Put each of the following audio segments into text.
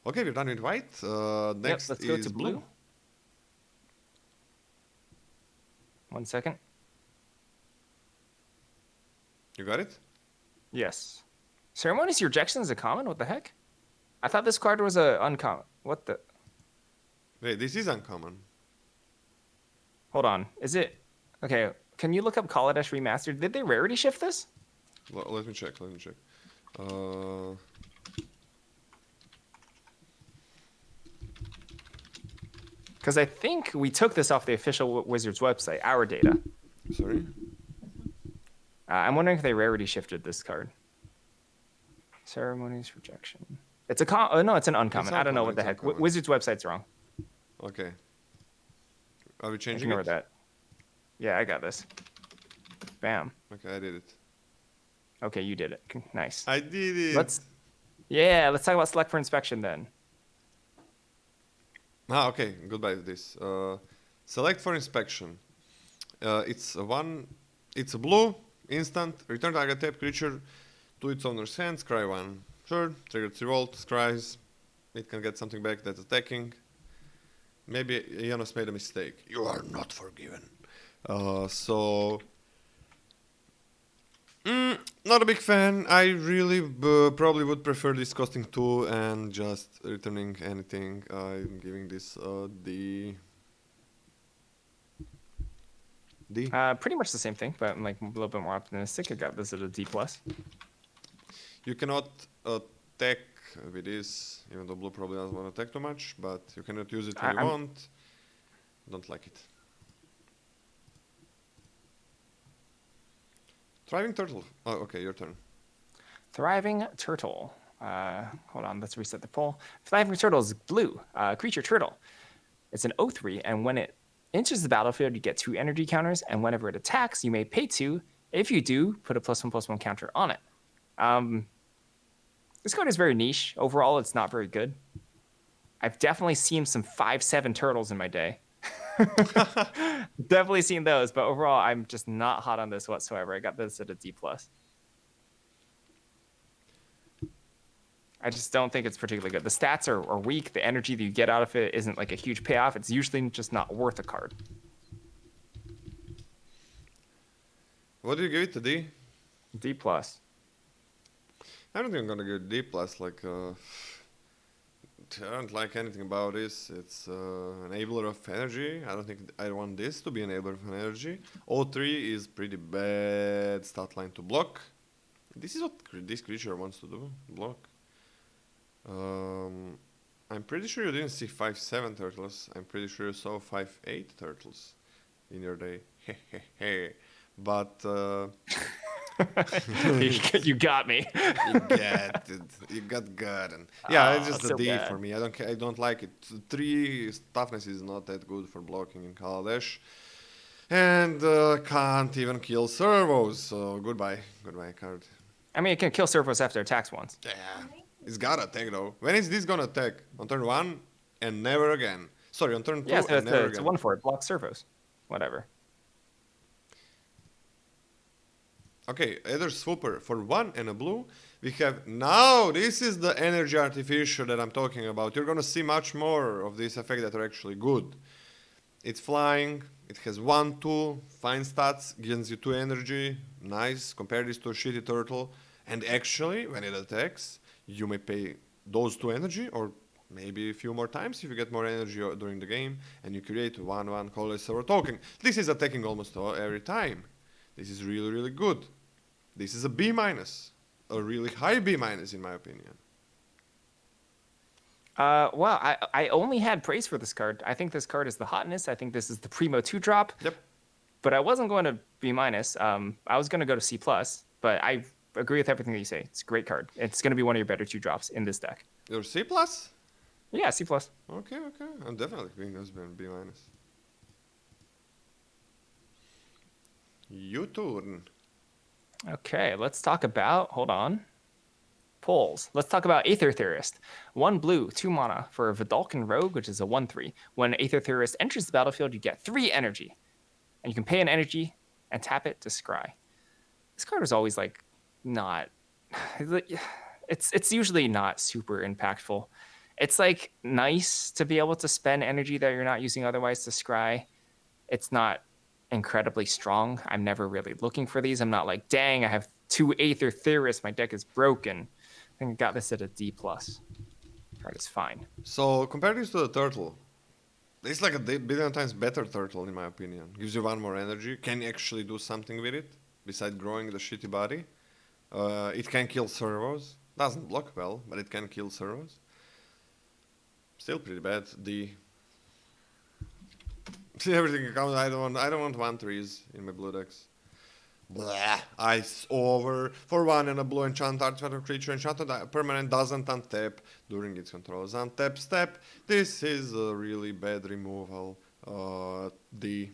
Okay, we're done with white. Next let's go is to blue. 1 second. You got it? Yes. Ceremonious Rejection is a common? What the heck? I thought this card was a uncommon. What the? Wait, this is uncommon. Hold on. Is it? Okay, can you look up Kaladesh Remastered? Did they rarity shift this? Let me check. Because I think we took this off the official Wizards website, our data. Sorry? I'm wondering if they rarity shifted this card. Ceremonious Rejection. It's a no, it's an uncommon. I don't know what the heck. Wizards website's wrong. Okay. Are we changing Ignore it? that. Yeah, I got this. Bam. Okay, I did it. Okay, you did it. Nice. I did it. Let's talk about select for inspection then. Okay. Goodbye with this. Select for inspection. It's a blue instant. Return target tapped creature to its owner's hand. Scry 1. Sure. Triggered revolt. Scries. It can get something back that's attacking. Maybe Janos made a mistake. You are not forgiven. Not a big fan. I really probably would prefer this costing 2 and just returning anything. I'm giving this D. Pretty much the same thing, but I'm like a little bit more optimistic. I got this at a D+. You cannot attack with this, even though blue probably doesn't want to attack too much, but you cannot use it when you want. Don't like it. Thriving Turtle. Oh, okay, your turn. Thriving Turtle. Hold on, let's reset the poll. Thriving Turtle is blue. Creature Turtle. It's an 0/3, and when it enters the battlefield, you get 2 energy counters, and whenever it attacks, you may pay 2. If you do, put a +1/+1 counter on it. This card is very niche. Overall, it's not very good. I've definitely seen some 5/7 turtles in my day. Definitely seen those, but overall, I'm just not hot on this whatsoever. I got this at a D+. I just don't think it's particularly good. The stats are weak. The energy that you get out of it isn't like a huge payoff. It's usually just not worth a card. What do you give it, a D? D+. I don't think I'm gonna give it D+. Like, I don't like anything about this. It's enabler of energy. I don't think I want this to be enabler of energy. 0/3 is pretty bad stat line to block. This is what this creature wants to do, block. I'm pretty sure you didn't see 5/7 turtles. I'm pretty sure you saw 5/8 turtles in your day. But you got me. you got gotten. Yeah, it's just so a D bad. for me. I don't like it. 3 toughness is not that good for blocking in Kaladesh, and can't even kill servos. So goodbye card. I mean, it can kill servos after attacks once. Yeah, it's gotta attack though. When is this gonna attack? On turn 1 and never again. Sorry, on turn 2 Yeah, so and never it's again. a 1 for it. Block servos. Whatever. Okay, either swooper for 1 and a blue. We have now, this is the energy artificial that I'm talking about. You're gonna see much more of this effect that are actually good. It's flying, it has 1/2, fine stats, gives you 2 energy, nice. Compare this to a shitty turtle. And actually, when it attacks, you may pay those 2 energy, or maybe a few more times if you get more energy during the game, and you create 1/1 colorless server token. This is attacking almost every time. This is really, really good. This is a B-, a really high B- in my opinion. Well, I only had praise for this card. I think this card is the hotness. I think this is the primo 2-drop. Yep. But I wasn't going to B-. I was going to go to C+, but I agree with everything that you say. It's a great card. It's going to be one of your better 2-drops in this deck. You're C+? Yeah, C+. Okay. I'm definitely being this B-. Your turn. Okay, let's talk about, hold on, polls. Let's talk about Aether Theorist. 1 blue, 2 mana for a Vidalcan Rogue, which is a 1/3. When Aether Theorist enters the battlefield, you get 3 energy. And you can pay an energy and tap it to scry. This card is always like not, it's usually not super impactful. It's like nice to be able to spend energy that you're not using otherwise to scry. It's not incredibly strong. I'm never really looking for these. I'm not like, dang, I have 2 Aether Theorists. My deck is broken. I think I got this at a D+. Card is fine. So compare this to the turtle. It's like a billion times better turtle in my opinion. Gives you 1 more energy. Can actually do something with it besides growing the shitty body. It can kill servos. Doesn't block well, but it can kill servos. Still pretty bad. D. See everything counts. I don't want 1/3s in my blue decks. Blah. Ice over. For 1 and a blue enchant artifact or creature. Enchanted permanent doesn't untap during its controls. Untap step. This is a really bad removal. D.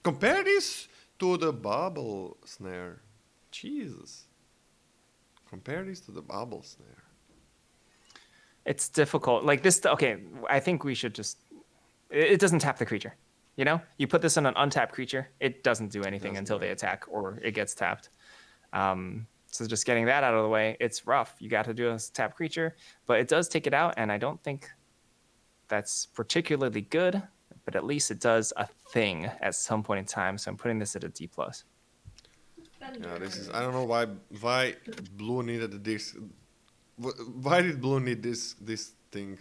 Compare this to the bubble snare. Jesus. Compare this to the bubble snare. It's difficult. Like this, okay, I think we should just... It doesn't tap the creature. You know? You put this on an untapped creature, it doesn't do anything until they attack or it gets tapped. So just getting that out of the way, it's rough. You got to do a tap creature, but it does take it out, and I don't think that's particularly good, but at least it does a thing at some point in time, so I'm putting this at a D+. Yeah, this is... I don't know why blue needed this... Why did blue need this thing?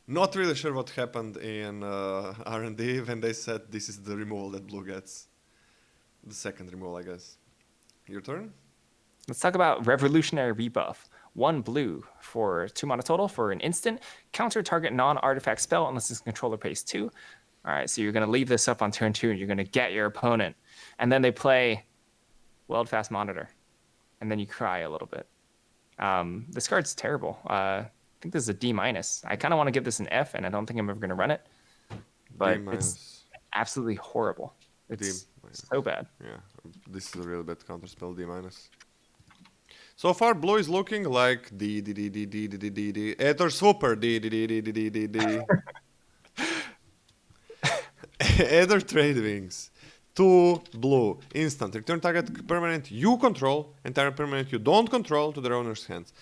Not really sure what happened in R&D when they said this is the removal that blue gets. The second removal, I guess. Your turn? Let's talk about Revolutionary Rebuff. 1 blue for 2 mana total for an instant. Counter target non-artifact spell unless its controller pays 2. All right, so you're going to leave this up on turn 2 and you're going to get your opponent. And then they play Weldfast Monitor. And then you cry a little bit. This card's terrible. I think this is a D-. I kind of want to give this an F, and I don't think I'm ever going to run it. But it's absolutely horrible. It's so bad. Yeah, this is a really bad counterspell, D-. So far, blue is looking like D. Aether Swooper, D. Aether Trade Wings. 2 blue. Instant. Return target permanent you control and target permanent you don't control to their owner's hands.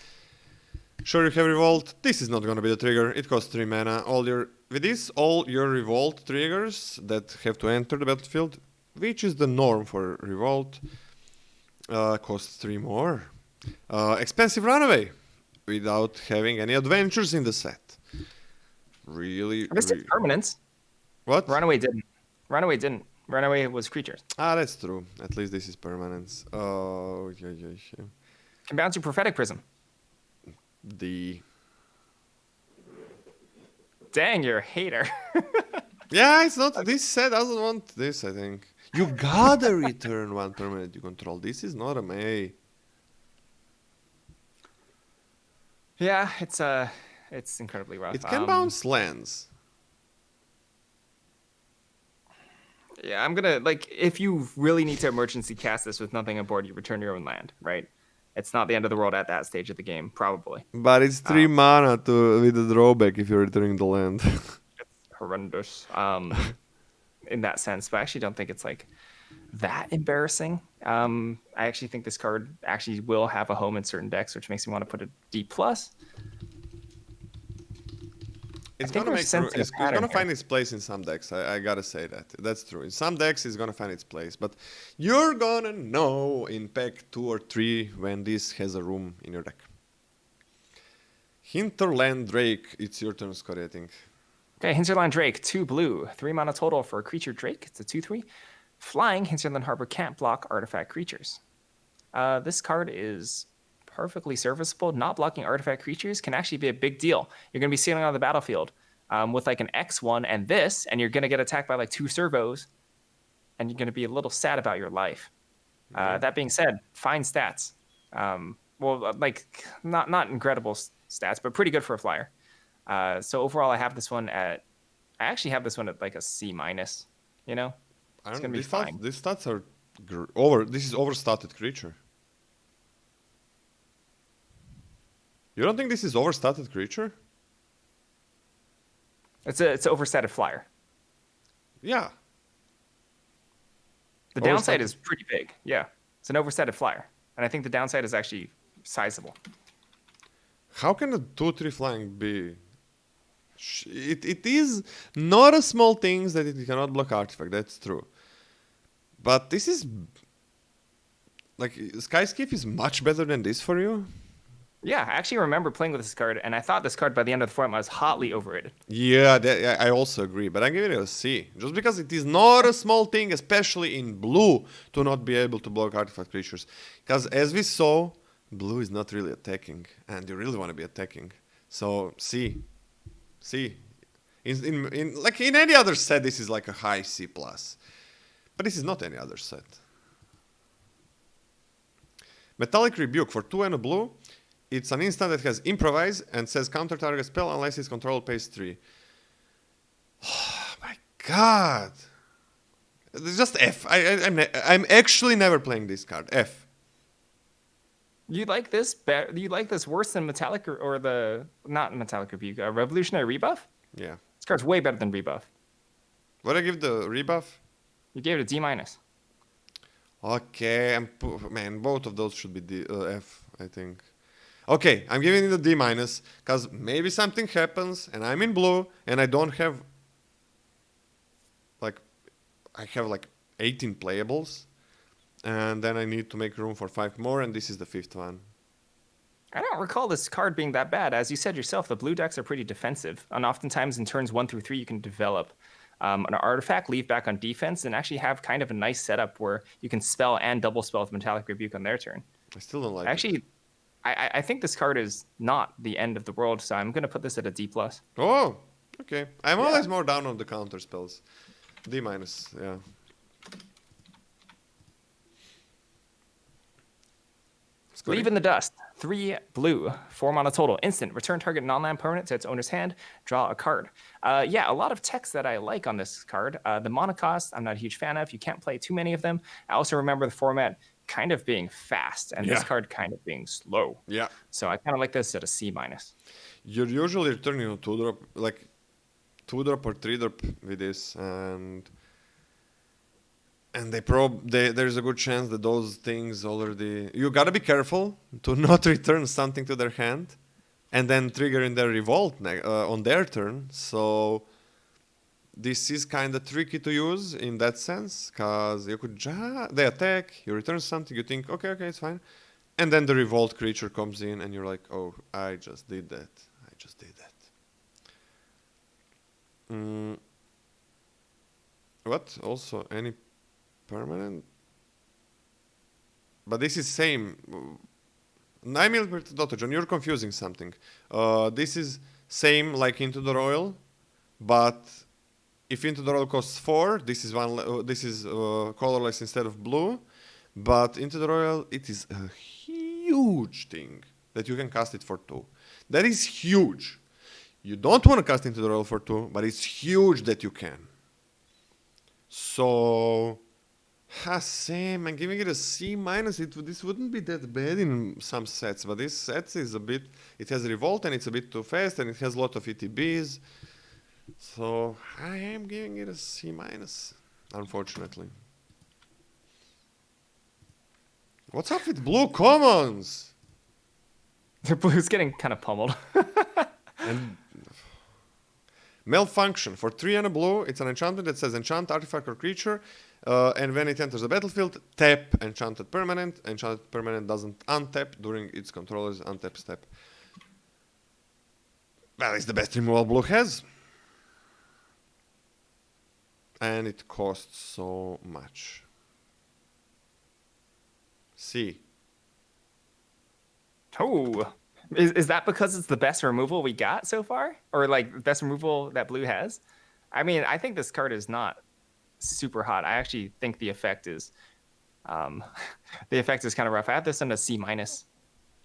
Sure, you have Revolt. This is not going to be the trigger. It costs 3 mana. All your Revolt triggers that have to enter the battlefield, which is the norm for Revolt, costs 3 more. Expensive Runaway, without having any adventures in the set. Really? This is permanence. What? Runaway didn't. Runaway was creatures. Ah, that's true. At least this is permanence. Oh, yeah. Can bounce your Prophetic Prism. Dang, you're a hater. Yeah, it's not. This set doesn't want this, I think. You gotta return 1 permanent you control. This is not a May. Yeah, it's incredibly rough. It can bounce lands. Yeah, I'm gonna, like, if you really need to emergency cast this with nothing on board, you return your own land, right? It's not the end of the world at that stage of the game, probably. But it's 3 mana with a drawback if you're returning the land. It's horrendous in that sense, but I actually don't think it's, like, that embarrassing. I actually think this card actually will have a home in certain decks, which makes me want to put a D+. It's gonna find its place in some decks. I gotta say that. That's true. In some decks, it's gonna find its place. But you're gonna know in pack 2 or 3 when this has a room in your deck. Hinterland Drake. It's your turn, Scotty, I think. Okay, Hinterland Drake, 2 blue, 3 mana total for a creature Drake. It's a 2/3. Flying, Hinterland Harbor can't block artifact creatures. This card is perfectly serviceable. Not blocking artifact creatures can actually be a big deal. You're going to be sailing on the battlefield with like an X1 and this, and you're going to get attacked by like 2 servos, and you're going to be a little sad about your life. That being said, fine stats. Like not incredible stats, but pretty good for a flyer. So overall, I actually have this one at like a C-. You know, it's going to be fine. These stats are This is overstated creature. You don't think this is overstated creature? It's an overstated flyer. Yeah. The downside is pretty big. Yeah. It's an overstated flyer. And I think the downside is actually sizable. How can a 2/3 flying be? It is not a small thing that it cannot block artifact. That's true. But this is like Skyskiff is much better than this for you. Yeah, I actually remember playing with this card, and I thought this card by the end of the format was hotly overrated. Yeah, I also agree, but I give it a C. Just because it is not a small thing, especially in blue, to not be able to block artifact creatures. Because as we saw, blue is not really attacking, and you really want to be attacking. So C. C. In any other set, this is like a high C+. But this is not any other set. Metallic Rebuke for 2 and a blue. It's an instant that has improvise and says counter target spell unless its control pays 3. Oh my god! It's just F. I'm actually never playing this card. F. You like this better? You like this worse than Metallic or the not Metallic Rebuke, Revolutionary Rebuff? Yeah. This card's way better than Rebuff. What I give the rebuff? You gave it a D-. Okay, man, both of those should be F, I think. Okay, I'm giving it a D-, because maybe something happens, and I'm in blue, and I don't have... I have 18 playables, and then I need to make room for 5 more, and this is the 5th one. I don't recall this card being that bad. As you said yourself, the blue decks are pretty defensive, and oftentimes in turns 1 through 3, you can develop an artifact, leave back on defense, and actually have kind of a nice setup where you can spell and double spell with Metallic Rebuke on their turn. I still don't like it. I think this card is not the end of the world, so I'm going to put this at a D+. Oh, okay. I'm always more down on the counter spells. D-, yeah. Leave in the Dust. 3 blue, 4 mana total. Instant. Return target non-land permanent to its owner's hand. Draw a card. Yeah, a lot of text that I like on this card. The mana cost, I'm not a huge fan of. You can't play too many of them. I also remember the format kind of being fast, and this card kind of being slow. Yeah. So I kind of like this at a C-. You're usually returning a 2-drop, 2-drop or 3-drop with this, and there's a good chance that those things already... You gotta be careful to not return something to their hand and then trigger in their revolt on their turn. So this is kind of tricky to use in that sense, because you could they attack, you return something, you think, okay, it's fine. And then the revolt creature comes in and you're like, oh, I just did that. What? Also, any permanent? But this is same. 9mm Dr. John, you're confusing something. This is same like Into the Royal, but if Into the Royal costs 4, this is colorless instead of blue. But Into the Royal, it is a huge thing that you can cast it for 2. That is huge. You don't want to cast Into the Royal for 2, but it's huge that you can. So, same. I'm giving it a C-. This wouldn't be that bad in some sets, but this set is a bit... It has Revolt, and it's a bit too fast, and it has a lot of ETBs. So, I am giving it a C-, unfortunately. What's up with blue commons? The blue's getting kind of pummeled. And Malfunction. For 3 and a blue, it's an enchantment that says enchant artifact or creature, and when it enters the battlefield, tap enchanted permanent. Enchanted permanent doesn't untap during its controller's untap step. Well, it's the best removal blue has. And it costs so much. C. Oh, is that because it's the best removal we got so far, or best removal that blue has? I mean, I think this card is not super hot. I actually think the effect is, kind of rough. I have this in a C-,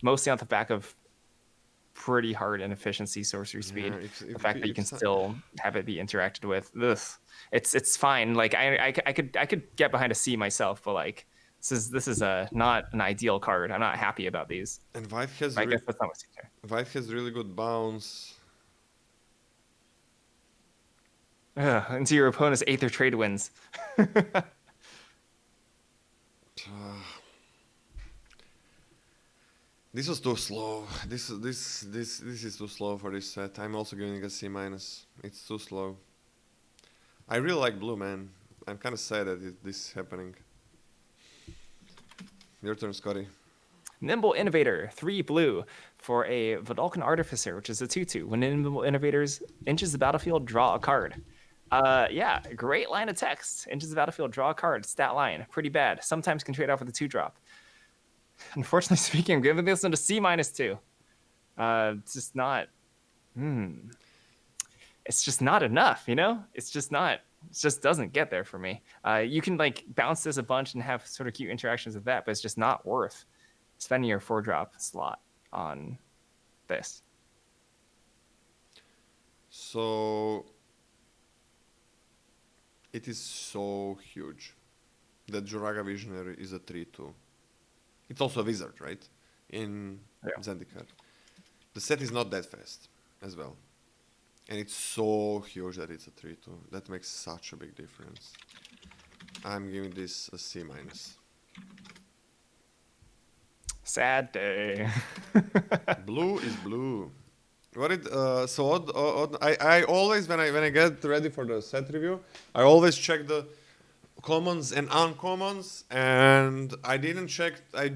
mostly on the back of pretty hard inefficiency sorcery speed. The fact that you can still have it be interacted with, it's fine. I could get behind a C myself, but this is not an ideal card. I'm not happy about these. And White has I guess that's not what's here. White has really good bounce. Into your opponent's Aether Trade wins. This was too slow. This is too slow for this set. I'm also giving it a C minus. It's too slow. I really like blue, man. I'm kind of sad that this is happening. Your turn, Scotty. Nimble Innovator, 3 blue for a Vidalcan Artificer, which is a 2/2. When Nimble Innovators enters the battlefield, draw a card. Yeah, great line of text. Enters the battlefield, draw a card. Stat line, pretty bad. Sometimes can trade off with a 2-drop. Unfortunately speaking, I'm giving this one a C minus 2. It's just not. It's just not enough, you know? It's just not. It just doesn't get there for me. You can like bounce this a bunch and have sort of cute interactions with that, but it's just not worth spending your 4-drop slot on this. So it is so huge that Juraga Visionary is a 3/2. It's also a wizard, right? In Zendikar. The set is not that fast as well. And it's so huge that it's a 3/2. That makes such a big difference. I'm giving this a C minus. Sad day. Blue is blue. What it I always when I get ready for the set review, I always check the commons and uncommons, and I didn't check. I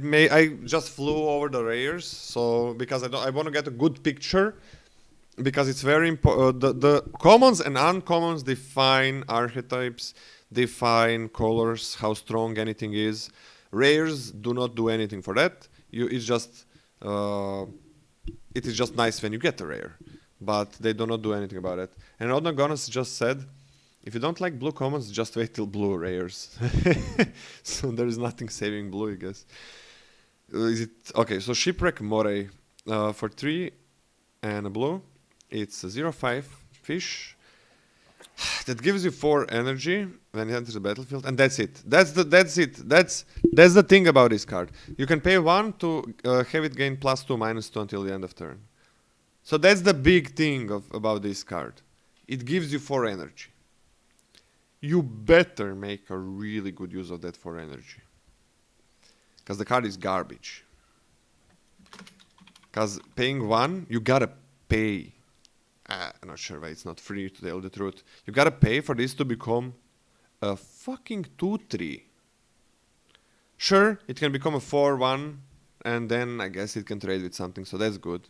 just flew over the rares, so because I want to get a good picture, because it's very important. The commons and uncommons define archetypes, define colors, how strong anything is. Rares do not do anything for that. It is just nice when you get a rare, but they do not do anything about it. And Odnagonas just said, if you don't like blue commons, just wait till blue rares. So there is nothing saving blue, I guess. Is it okay? So Shipwreck Moray for 3 and a blue. It's a 0/5 fish that gives you 4 energy when it enters the battlefield, and that's it. That's it. That's the thing about this card. You can pay 1 to have it gain +2, -2 until the end of turn. So that's the big thing about this card. It gives you 4 energy. You better make a really good use of that 4 energy, because the card is garbage. Because paying 1, you gotta pay. I'm not sure why it's not free, to tell the truth. You gotta pay for this to become a fucking 2/3. Sure, it can become a 4/1, and then I guess it can trade with something, so that's good.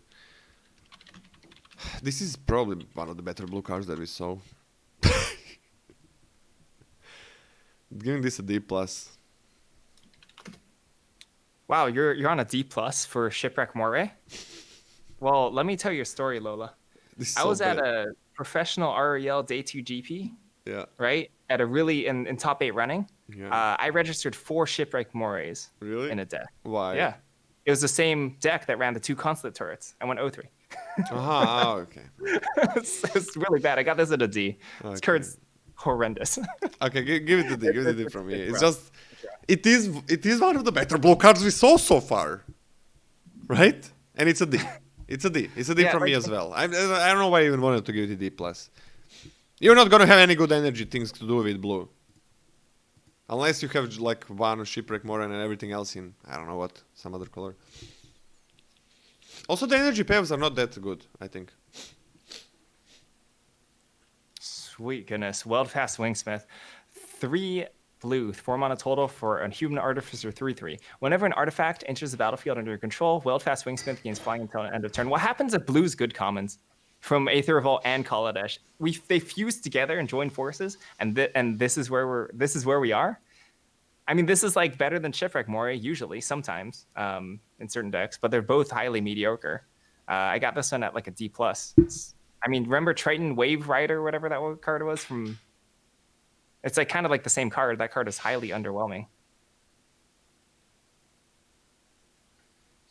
This is probably one of the better blue cards that we saw. Giving this a D+. Wow, you're on a D+ for Shipwreck Moray? Well, let me tell your story, Lola. I was at a professional REL Day 2 GP, right? At a really, in top 8 running. Yeah. I registered 4 Shipwreck Morays in a deck. Why? Yeah. It was the same deck that ran the 2 Consulate turrets. I went 0-3. Okay. it's really bad. I got this at a D. Okay. This card's horrendous. Okay, give it a D. Give it a D from me. It's just, it is one of the better blue cards we saw so far, right? And it's a D. It's a D. It's a D from me as well. I don't know why I even wanted to give it a D+. You're not gonna have any good energy things to do with blue, unless you have like 1 Shipwreck Moray and everything else in, I don't know what, some other color. Also, the energy payoffs are not that good, I think. Sweet goodness. Weldfast Wingsmith. 3 blue, 4 mana total for a human artificer 3/3. Whenever an artifact enters the battlefield under your control, Weldfast Wingsmith gains flying until the end of turn. What happens if blue's good commons from Aether Revolt and Kaladesh? They fuse together and join forces, and this is where we are. I mean, this is like better than Shipwreck Moray usually, sometimes in certain decks, but they're both highly mediocre. I got this one at like a D+. I mean, remember Triton Wave Rider, whatever that card was from. It's like kind of like the same card. That card is highly underwhelming.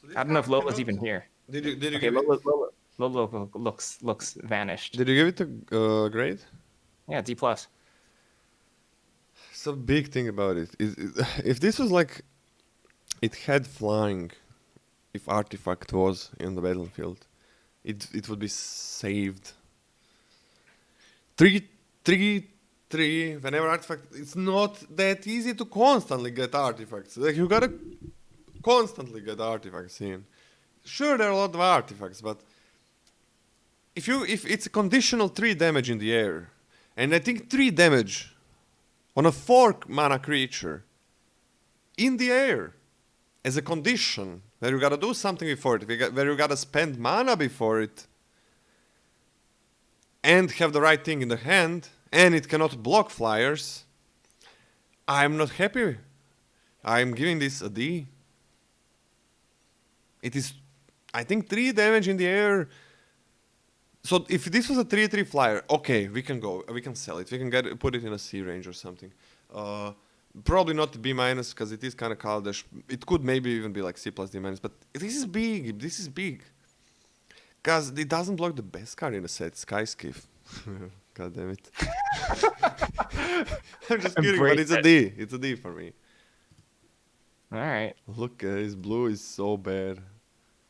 So I don't know if Lola's even here. Did you give Lola looks vanished. Did you give it a grade? Yeah, D+. So big thing about it is, if this was like, it had flying, if artifact was in the battlefield, it would be saved. 3/3, whenever artifact, it's not that easy to constantly get artifacts. Like, you gotta constantly get artifacts in. Sure, there are a lot of artifacts, but if it's a conditional 3 damage in the air, and I think 3 damage on a 4 mana creature in the air as a condition where you gotta do something before it, where you gotta spend mana before it, and have the right thing in the hand, and it cannot block flyers, I'm not happy. I'm giving this a D. It is, I think, 3 damage in the air. So if this was a 3/3 flyer, okay, we can go, we can sell it, we can put it in a C range or something. Probably not B minus because it is kind of Kaladesh. It could maybe even be like C plus D minus, but this is big. This is big. Because it doesn't block the best card in the set, Sky Skiff. God damn it. I'm just kidding, but it's a D. It's a D for me. All right. Look, guys, blue is so bad.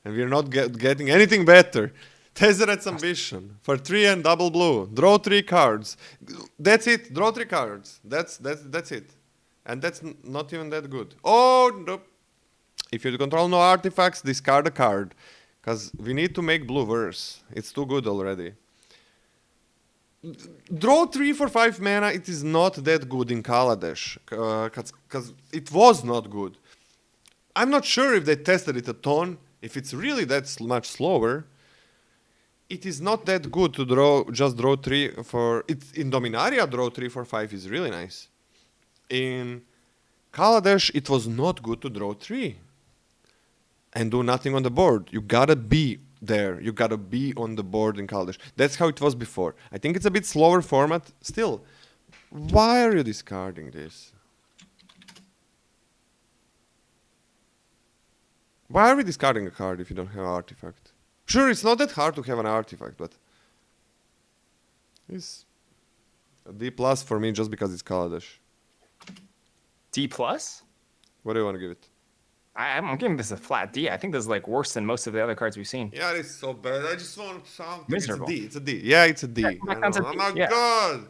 And we're not getting anything better. Tezzeret's Ambition for 3 and double blue. Draw 3 cards. That's it. Draw 3 cards. That's it. And that's not even that good. Oh, nope. If you control no artifacts, discard a card. Because we need to make blue worse. It's too good already. Draw 3 for 5 mana. It is not that good in Kaladesh. Because it was not good. I'm not sure if they tested it a ton. If it's really that much slower. It is not that good to just draw 3 for... In Dominaria, draw 3 for 5 is really nice. In Kaladesh, it was not good to draw 3 and do nothing on the board. You gotta be there. You gotta be on the board in Kaladesh. That's how it was before. I think it's a bit slower format. Still, why are you discarding this? Why are we discarding a card if you don't have an artifact? Sure, it's not that hard to have an artifact, but it's a D plus for me just because it's Kaladesh. D plus? What do you want to give it? I'm giving this a flat D. I think this is like worse than most of the other cards we've seen. Yeah, it's so bad. I just want something. Miserable. It's a D. Yeah, it's a D. Yeah, Oh my yeah. god.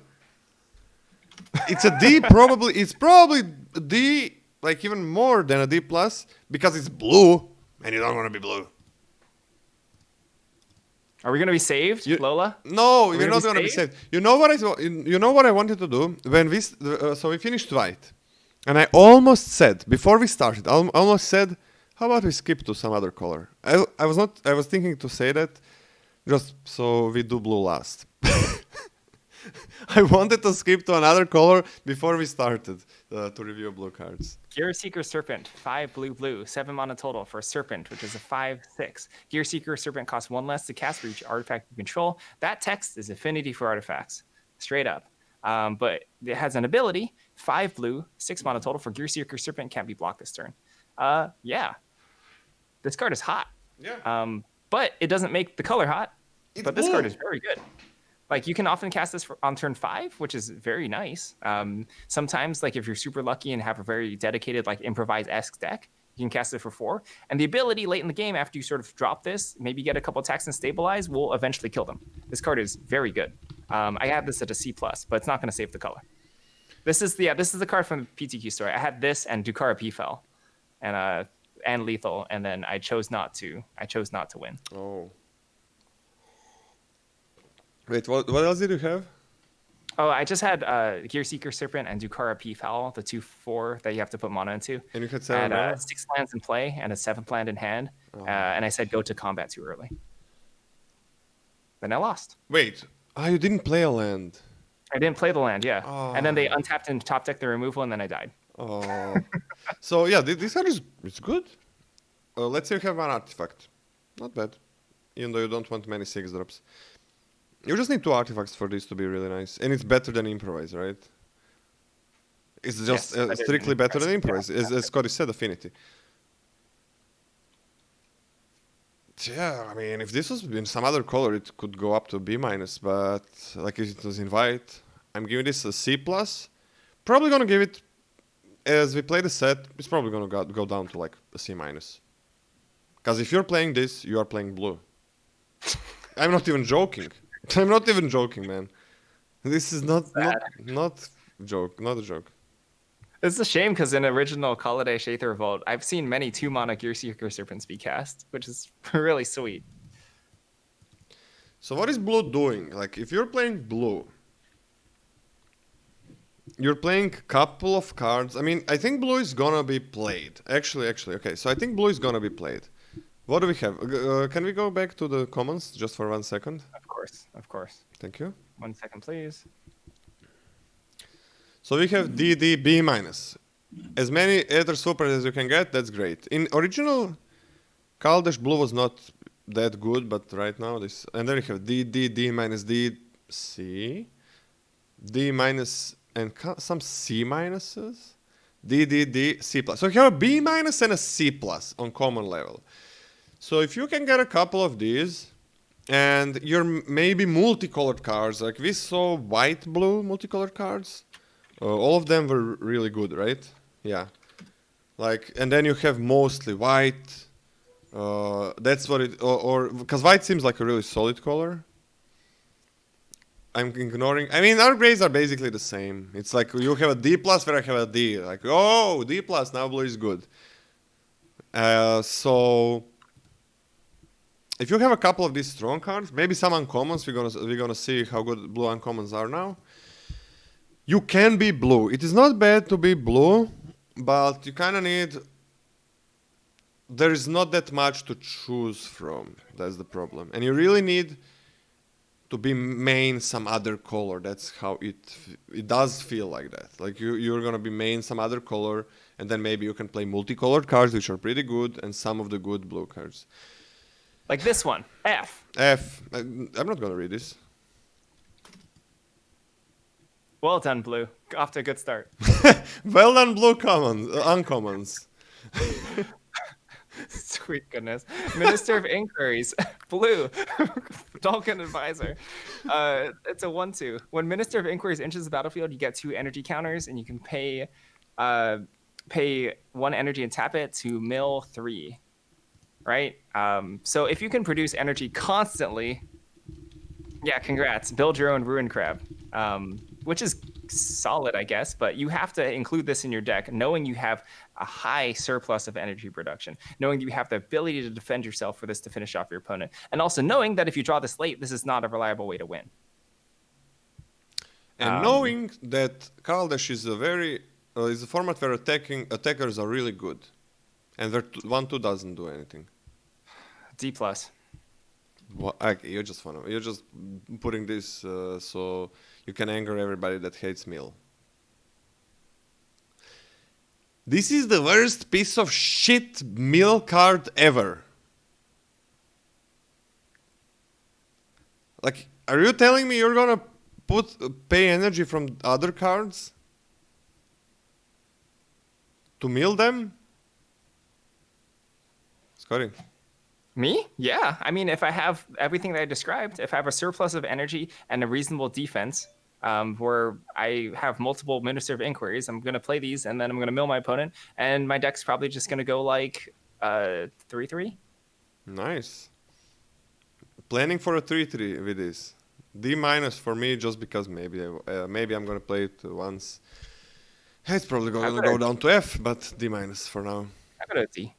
It's a D. Probably. It's probably a D. Like even more than a D plus because it's blue and you don't want to be blue. Are we gonna be saved, Lola? No, you're not gonna be saved. You know what I wanted to do when we so we finished white, and I almost said before we started, I almost said, how about we skip to some other color? I was thinking to say that just so we do blue last. I wanted to skip to another color before we started to review blue cards. Gear Seeker Serpent, 5 blue, 7 mana total for a Serpent, which is a 5/6. Gear Seeker Serpent costs 1 less to cast for each artifact you control. That text is affinity for artifacts, straight up. But it has an ability, 5 blue, 6 mana total for Gear Seeker Serpent, can't be blocked this turn. Yeah, this card is hot. Yeah. But it doesn't make the color hot. But this blue. card is very good. Like, you can often cast this on turn 5, which is very nice. Sometimes, like, if you're super lucky and have a very dedicated, like, improvise-esque deck, you can cast it for 4. And the ability late in the game, after you sort of drop this, maybe get a couple attacks and stabilize, will eventually kill them. This card is very good. I have this at a C+, but it's not going to save the color. This is the card from the PTQ story. I had this and Dukara P-Fel and Lethal, and then I chose not to win. Oh. Wait, what else did you have? Oh, I just had Gear Seeker Serpent and Dukara P-Foul, the 2/4 that you have to put mana into. And you had 7 mana? 6 lands in play and a 7th land in hand. And I said go to combat too early. Then I lost. Wait, you didn't play a land. I didn't play the land, yeah. Oh. And then they untapped and top decked the removal, and then I died. Oh. So yeah, this card is good. Let's say you have one artifact. Not bad. Even though you don't want many 6-drops. You just need 2 artifacts for this to be really nice. And it's better than Improvise, right? It's just strictly better than Improvise. As Scotty said, affinity. Yeah, I mean, if this was in some other color, it could go up to B-, but like if it was in white, I'm giving this a C+. Probably gonna give it, as we play the set, it's probably gonna go down to like a C-. Because if you're playing this, you are playing blue. I'm not even joking. I'm not even joking, man. This is not a joke. It's a shame because in original Kaladesh Aether Vault, I've seen many 2-mana Gearseeker Serpents be cast, which is really sweet. So what is blue doing? Like, if you're playing blue, you're playing a couple of cards. I mean, I think blue is gonna be played. Actually, okay. So I think blue is gonna be played. What do we have? Can we go back to the commons just for 1 second? Of course, of course. Thank you. 1 second, please. So we have DD B minus. As many Aether Supers as you can get, that's great. In original, Kaladesh blue was not that good, but right now this... And then we have DD, D minus, D, C, D minus, and some C minuses. D, D, D, C plus. So you have a B minus and a C plus on common level. So if you can get a couple of these, and you're maybe multicolored cards, like we saw white-blue multicolored cards, all of them were really good, right? Yeah. Like, and then you have mostly white. That's what it, or because white seems like a really solid color. I'm ignoring. I mean, our grades are basically the same. It's like you have a D plus where I have a D. Like, oh, D plus, now blue is good. So if you have a couple of these strong cards, maybe some uncommons, we're gonna see how good blue uncommons are now. You can be blue. It is not bad to be blue, but you kind of need... There is not that much to choose from. That's the problem. And you really need to be main some other color. That's how it does feel like that. Like you're going to be main some other color, and then maybe you can play multicolored cards, which are pretty good, and some of the good blue cards. Like this one, F. F. I'm not going to read this. Well done, Blue. Off to a good start. Well done, blue uncommons. Sweet goodness. Minister of Inquiries, Blue, Dalkin Advisor. It's a 1/2. When Minister of Inquiries enters the battlefield, you get 2 energy counters, and you can pay 1 energy and tap it to mill 3. Right? So if you can produce energy constantly, yeah, congrats. Build your own Ruin Crab. Which is solid, I guess, but you have to include this in your deck, knowing you have a high surplus of energy production, knowing you have the ability to defend yourself for this to finish off your opponent, and also knowing that if you draw this late, this is not a reliable way to win. And knowing that Kaladesh is a format where attackers are really good, and where 1/2 doesn't do anything. D plus. Well, you're just putting this so you can anger everybody that hates Mill. This is the worst piece of shit Mill card ever. Like, are you telling me you're gonna pay energy from other cards to mill them? Scotty. Me? Yeah. I mean, if I have everything that I described, if I have a surplus of energy and a reasonable defense, where I have multiple Minister of Inquiries, I'm going to play these, and then I'm going to mill my opponent, and my deck's probably just going to go like 3/3. Nice. Planning for a 3/3 with this. D minus for me, just because maybe I'm going to play it once. It's probably going to go down to F, but D minus for now. I got a D.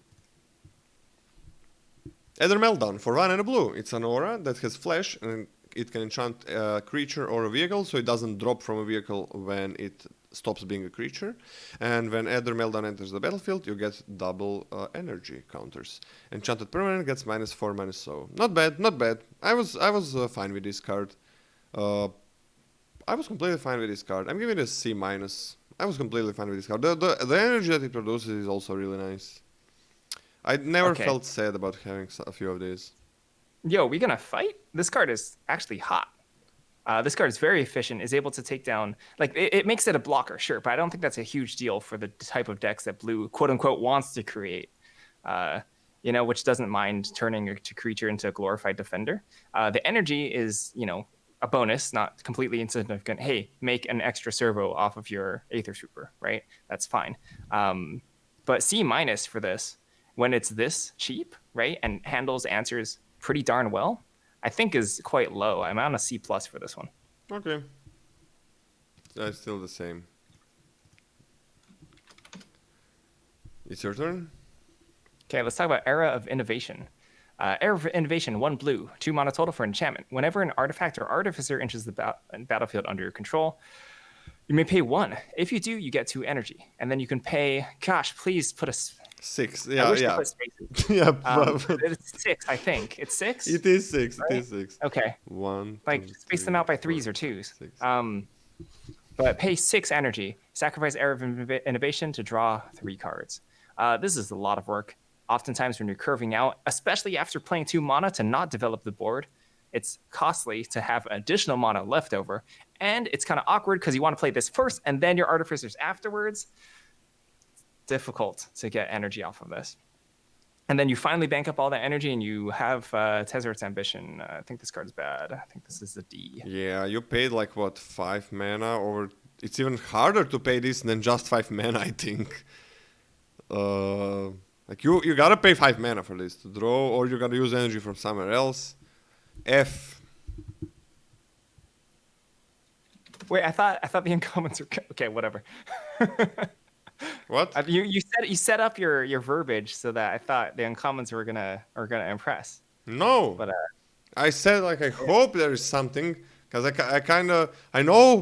Aether Meltdown for 1 and a blue. It's an aura that has flash, and it can enchant a creature or a vehicle, so it doesn't drop from a vehicle when it stops being a creature. And when Aether Meltdown enters the battlefield, you get double energy counters. Enchanted permanent gets -4, -0. Not bad, not bad. I was fine with this card. I was completely fine with this card. I'm giving it a C-. I was completely fine with this card. The energy that it produces is also really nice. I never felt sad about having a few of these. Yo, we gonna fight? This card is actually hot. This card is very efficient, is able to take down... Like, it makes it a blocker, sure, but I don't think that's a huge deal for the type of decks that Blue, quote-unquote, wants to create. Which doesn't mind turning a creature into a glorified defender. The energy is, a bonus, not completely insignificant. Hey, make an extra servo off of your Aether Super, right? That's fine. But C- for this... when it's this cheap, right, and handles answers pretty darn well, I think is quite low. I'm on a C+ for this one. Okay. That's still the same. It's your turn. Okay, let's talk about Era of Innovation. Era of Innovation, 1 blue, 2 mana total for enchantment. Whenever an artifact or artificer enters the battlefield under your control, you may pay 1. If you do, you get 2 energy. And then you can pay, gosh, please put a... 6. I Yeah, wish they yeah. put spaces. Yeah, It's 6, I think. It's 6? it is 6. Right? It is 6. Okay. 1, Like, 2, space 3, them out by 4, 3s or 2s. 6. But pay 6 energy. Sacrifice Era of Innovation to draw 3 cards. This is a lot of work. Oftentimes when you're curving out, especially after playing 2 mana to not develop the board, it's costly to have additional mana left over. And it's kind of awkward because you want to play this first and then your artificers afterwards. Difficult to get energy off of this. And then you finally bank up all that energy and you have Tezzeret's Ambition. I think this card's bad. I think this is a D. Yeah, you paid like what, 5 mana, or it's even harder to pay this than just 5 mana, I think. Like you gotta pay 5 mana for this to draw, or you gotta use energy from somewhere else. F. Wait, I thought the uncommons were okay. Whatever. What? You set up your verbiage so that I thought the uncommons were gonna impress. No. But I said like I hope there is something, because I know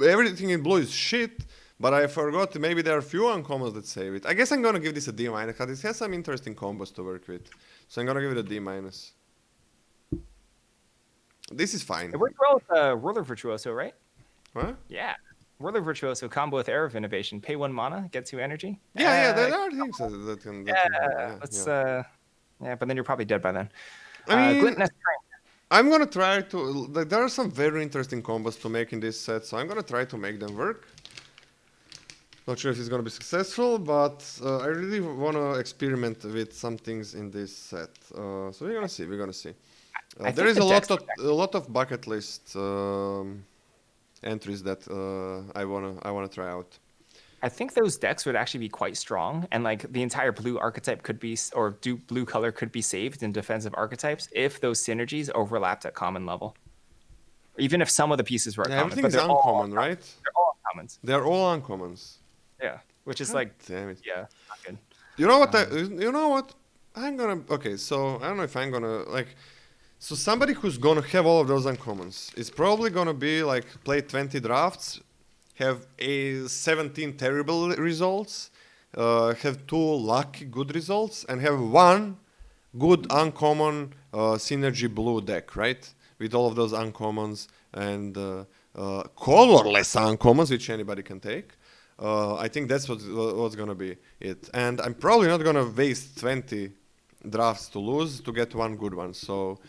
everything in blue is shit, but I forgot maybe there are a few uncommons that save it. I guess I'm gonna give this a D minus because it has some interesting combos to work with. So I'm gonna give it a D minus. This is fine. it worked well with Ruler Virtuoso, right? Huh? Yeah. Ruler Virtuoso combo with Era of Innovation. Pay 1 mana, get 2 energy. Yeah, there are things that can happen. Let's but then you're probably dead by then. I mean, Glint Nest Train. I'm gonna try to. Like, there are some very interesting combos to make in this set, so I'm gonna try to make them work. Not sure if it's gonna be successful, but I really wanna experiment with some things in this set. So we're gonna see. There is a lot of bucket list entries that I wanna try out. I think those decks would actually be quite strong, and like the entire blue archetype could be, or blue color could be saved in defensive archetypes if those synergies overlapped at common level. Even if some of the pieces were common, Everything is uncommon, right? They're all uncommons. They're all uncommons. Yeah, which is God like, damn it. yeah, not good. You know what? You know what? I'm gonna. Okay, so I don't know if I'm gonna like. So somebody who's gonna have all of those uncommons is probably gonna be like play 20 drafts, have 17 terrible results, have 2 lucky good results, and have 1 good uncommon synergy blue deck, right? With all of those uncommons and colorless uncommons, which anybody can take. I think that's what's gonna be it. And I'm probably not gonna waste 20 drafts to lose to get 1 good one. So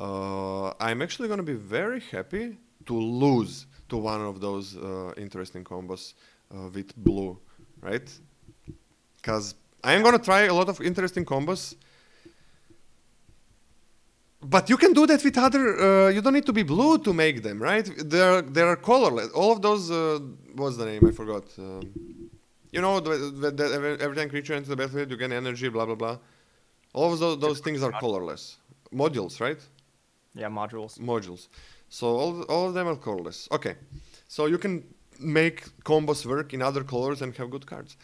I'm actually gonna be very happy to lose to one of those interesting combos with blue, right? Because I am gonna try a lot of interesting combos. But you can do that with other. You don't need to be blue to make them, right? There are colorless. All of those. What's the name? I forgot. You know, every time creature enters the battlefield, you get energy. Blah blah blah. All of those things are colorless. Modules, right? Yeah, modules. Modules. So all of them are colorless. Okay, so you can make combos work in other colors and have good cards.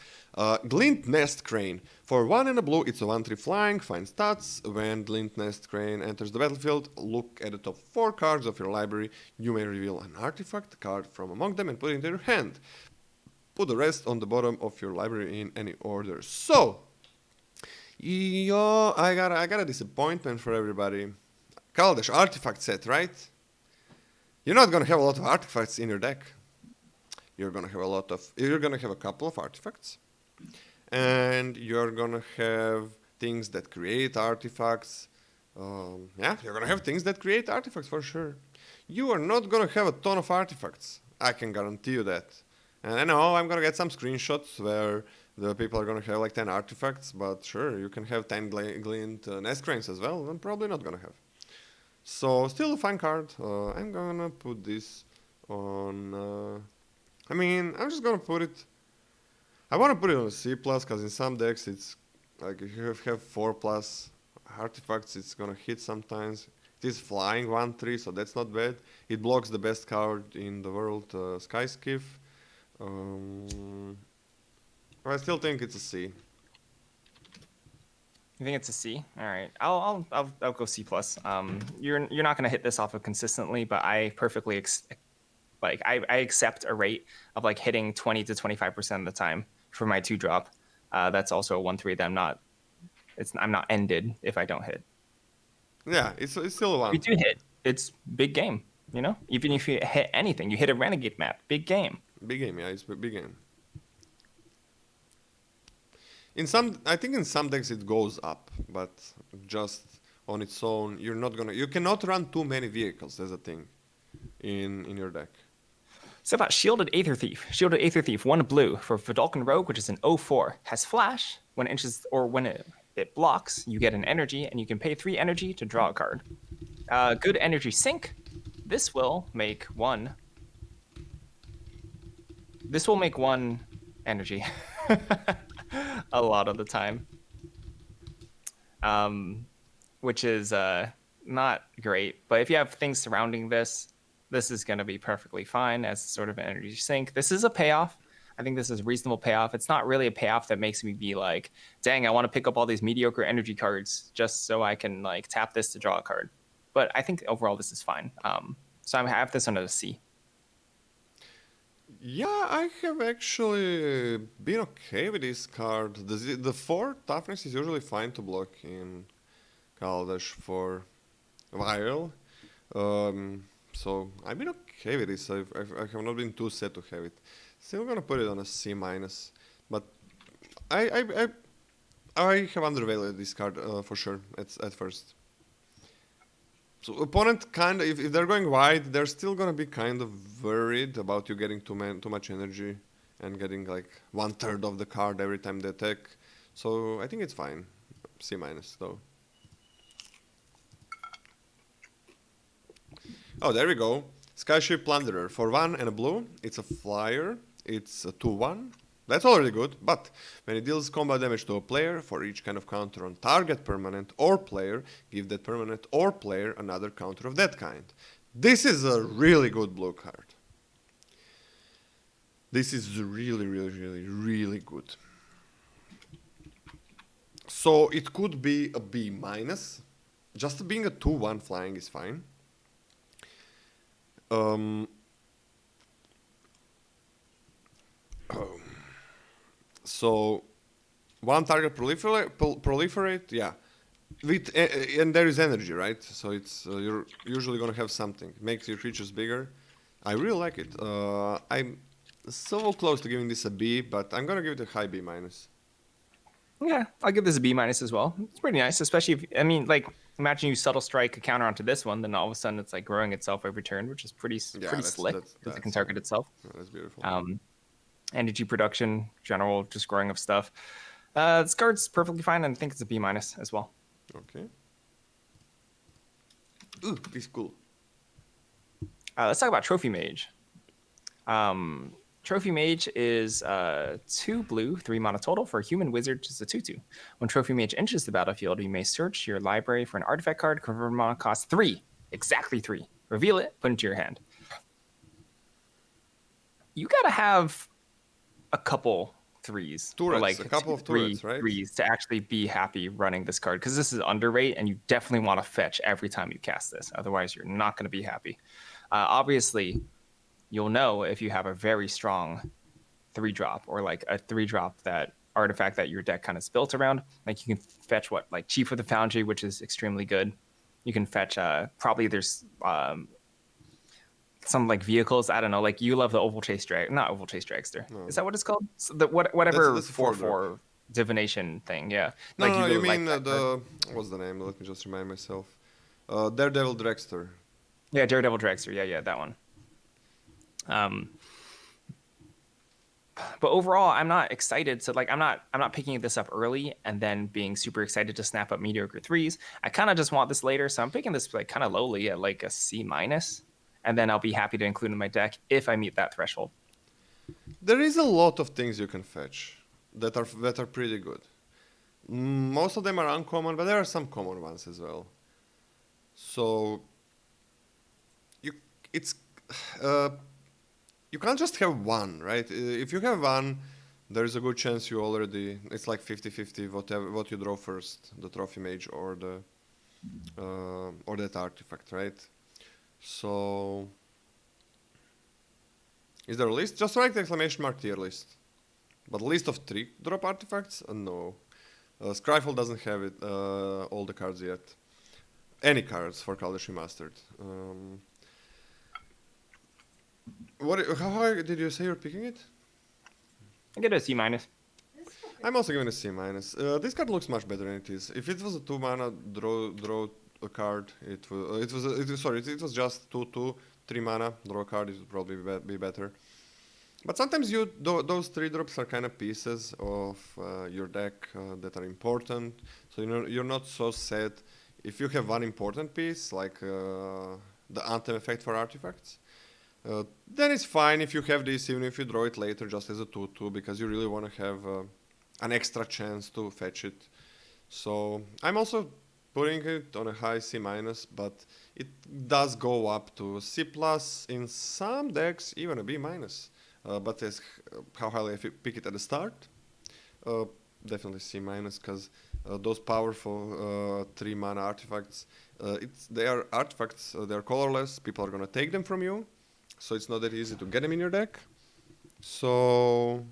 Glint Nest Crane. For 1 and a blue, it's a 1/3 flying, fine stats. When Glint Nest Crane enters the battlefield, look at the top 4 cards of your library. You may reveal an artifact card from among them and put it into your hand. Put the rest on the bottom of your library in any order. So, I got a disappointment for everybody. Kaladesh artifact set, right? You're not gonna have a lot of artifacts in your deck. You're gonna have a couple of artifacts, and you're gonna have things that create artifacts. You're gonna have things that create artifacts for sure. You are not gonna have a ton of artifacts. I can guarantee you that. And I know I'm gonna get some screenshots where the people are gonna have like 10 artifacts, but sure, you can have 10 glint nest cranes as well. I'm probably not gonna have. So still a fun card. I'm gonna put this on. I'm just gonna put it. I want to put it on a C+, because in some decks it's like if you have 4+ artifacts, it's gonna hit sometimes. It is flying 1/3, so that's not bad. It blocks the best card in the world, Sky Skiff. I still think it's a C. You think it's a C? All right, I'll go C plus. You're not gonna hit this off of consistently, but I perfectly I accept a rate of like hitting 20 to 25% of the time for my 2-drop. That's also a 1/3 that I'm not ended if I don't hit. Yeah, it's still a If you 1. do hit, it's big game. You know, even if you hit anything, you hit a renegade map, big game. Big game, yeah, it's a big game. I think in some decks it goes up, but just on its own, you cannot run too many vehicles. That's a thing in your deck. So about Shielded Aether Thief. Shielded Aether Thief, 1 blue for Vidalcan Rogue, which is an 0/4. Has flash. When it inches or when it blocks, you get an energy, and you can pay 3 energy to draw a card. Good energy sink. This will make 1. This will make 1 energy. A lot of the time. Which is not great. But if you have things surrounding this, this is going to be perfectly fine as sort of an energy sink. This is a payoff. I think this is a reasonable payoff. It's not really a payoff that makes me be like, dang, I want to pick up all these mediocre energy cards just so I can like tap this to draw a card. But I think overall this is fine. So I have this under a C. Yeah, I have actually been okay with this card. The 4 toughness is usually fine to block in Kaladesh for a while. So I've been okay with this. I have not been too sad to have it. Still gonna put it on a C minus, but I have undervalued this card for sure at first. So opponent kind of, if they're going wide, they're still gonna be kind of worried about you getting too much energy and getting like 1/3 of the card every time they attack. So I think it's fine. C minus though. Oh, there we go. Skyship Plunderer. For 1 and a blue, it's a flyer. It's a 2/1. That's already good, but when it deals combat damage to a player, for each kind of counter on target permanent or player, give that permanent or player another counter of that kind. This is a really good blue card. This is really, really, really, really good. So it could be a B minus. Just being a 2/1 flying is fine. So, 1 target proliferate, yeah. And there is energy, right? So it's you're usually gonna have something. Makes your creatures bigger. I really like it. I'm so close to giving this a B, but I'm gonna give it a high B minus. Yeah, I'll give this a B minus as well. It's pretty nice, especially if, I mean, like, imagine you subtle strike a counter onto this one, then all of a sudden it's like growing itself every turn, which is pretty slick because it can target itself. Yeah, that's beautiful. Energy production, general just growing of stuff. This card's perfectly fine, and I think it's a B minus as well. Okay. Ooh, this is cool. Let's talk about Trophy Mage. Trophy Mage is 2 blue, 3 mana total for a human wizard, just a 2/2. When Trophy Mage enters the battlefield, you may search your library for an artifact card, convert mana cost 3, exactly 3. Reveal it, put it into your hand. You gotta have a couple 3s, Turrets, like a couple of turrets, right? 3s to actually be happy running this card, because this is underrate, and you definitely want to fetch every time you cast this. Otherwise, you're not going to be happy. Obviously, you'll know if you have a very strong 3-drop or like a 3-drop that artifact that your deck kind of is built around. Like you can fetch like Chief of the Foundry, which is extremely good. You can fetch probably there's some like vehicles. I don't know. Like you love the Oval Chase not Oval Chase Dragster. No. Is that what it's called? So whatever that's 4/4 divination thing. Yeah. No, like you mean the what's the name? Let me just remind myself. Daredevil Dragster. Yeah, Daredevil Dragster. Yeah, that one. But overall, I'm not excited. So like, I'm not picking this up early and then being super excited to snap up mediocre 3s. I kind of just want this later, so I'm picking this like kind of lowly at like a C minus, and then I'll be happy to include in my deck if I meet that threshold. There is a lot of things you can fetch that are pretty good. Most of them are uncommon, but there are some common ones as well. So you can't just have one, right? If you have one, there's a good chance you already, it's like 50-50 whatever what you draw first, the trophy mage or the or that artifact, right? So is there a list? Just write exclamation mark tier list. But list of 3 drop artifacts? No. Scryfall doesn't have it all the cards yet. Any cards for Kaladesh Remastered. How high did you say you're picking it? I get a C minus. I'm also giving a C minus. This card looks much better than it is. If it was a 2 mana draw a card, it was just 2/2, 3 mana draw a card. It would probably be better. But sometimes those 3 drops are kind of pieces of your deck that are important. So you're not so sad if you have one important piece like the Anthem effect for artifacts. Then it's fine if you have this, even if you draw it later just as a 2/2, because you really want to have an extra chance to fetch it. So I'm also putting it on a high C minus, but it does go up to C plus in some decks, even a B minus. But as how highly I pick it at the start, definitely C minus, because those powerful 3 mana artifacts, they are artifacts, they are colorless. People are gonna take them from you. So it's not that easy to get them in your deck. So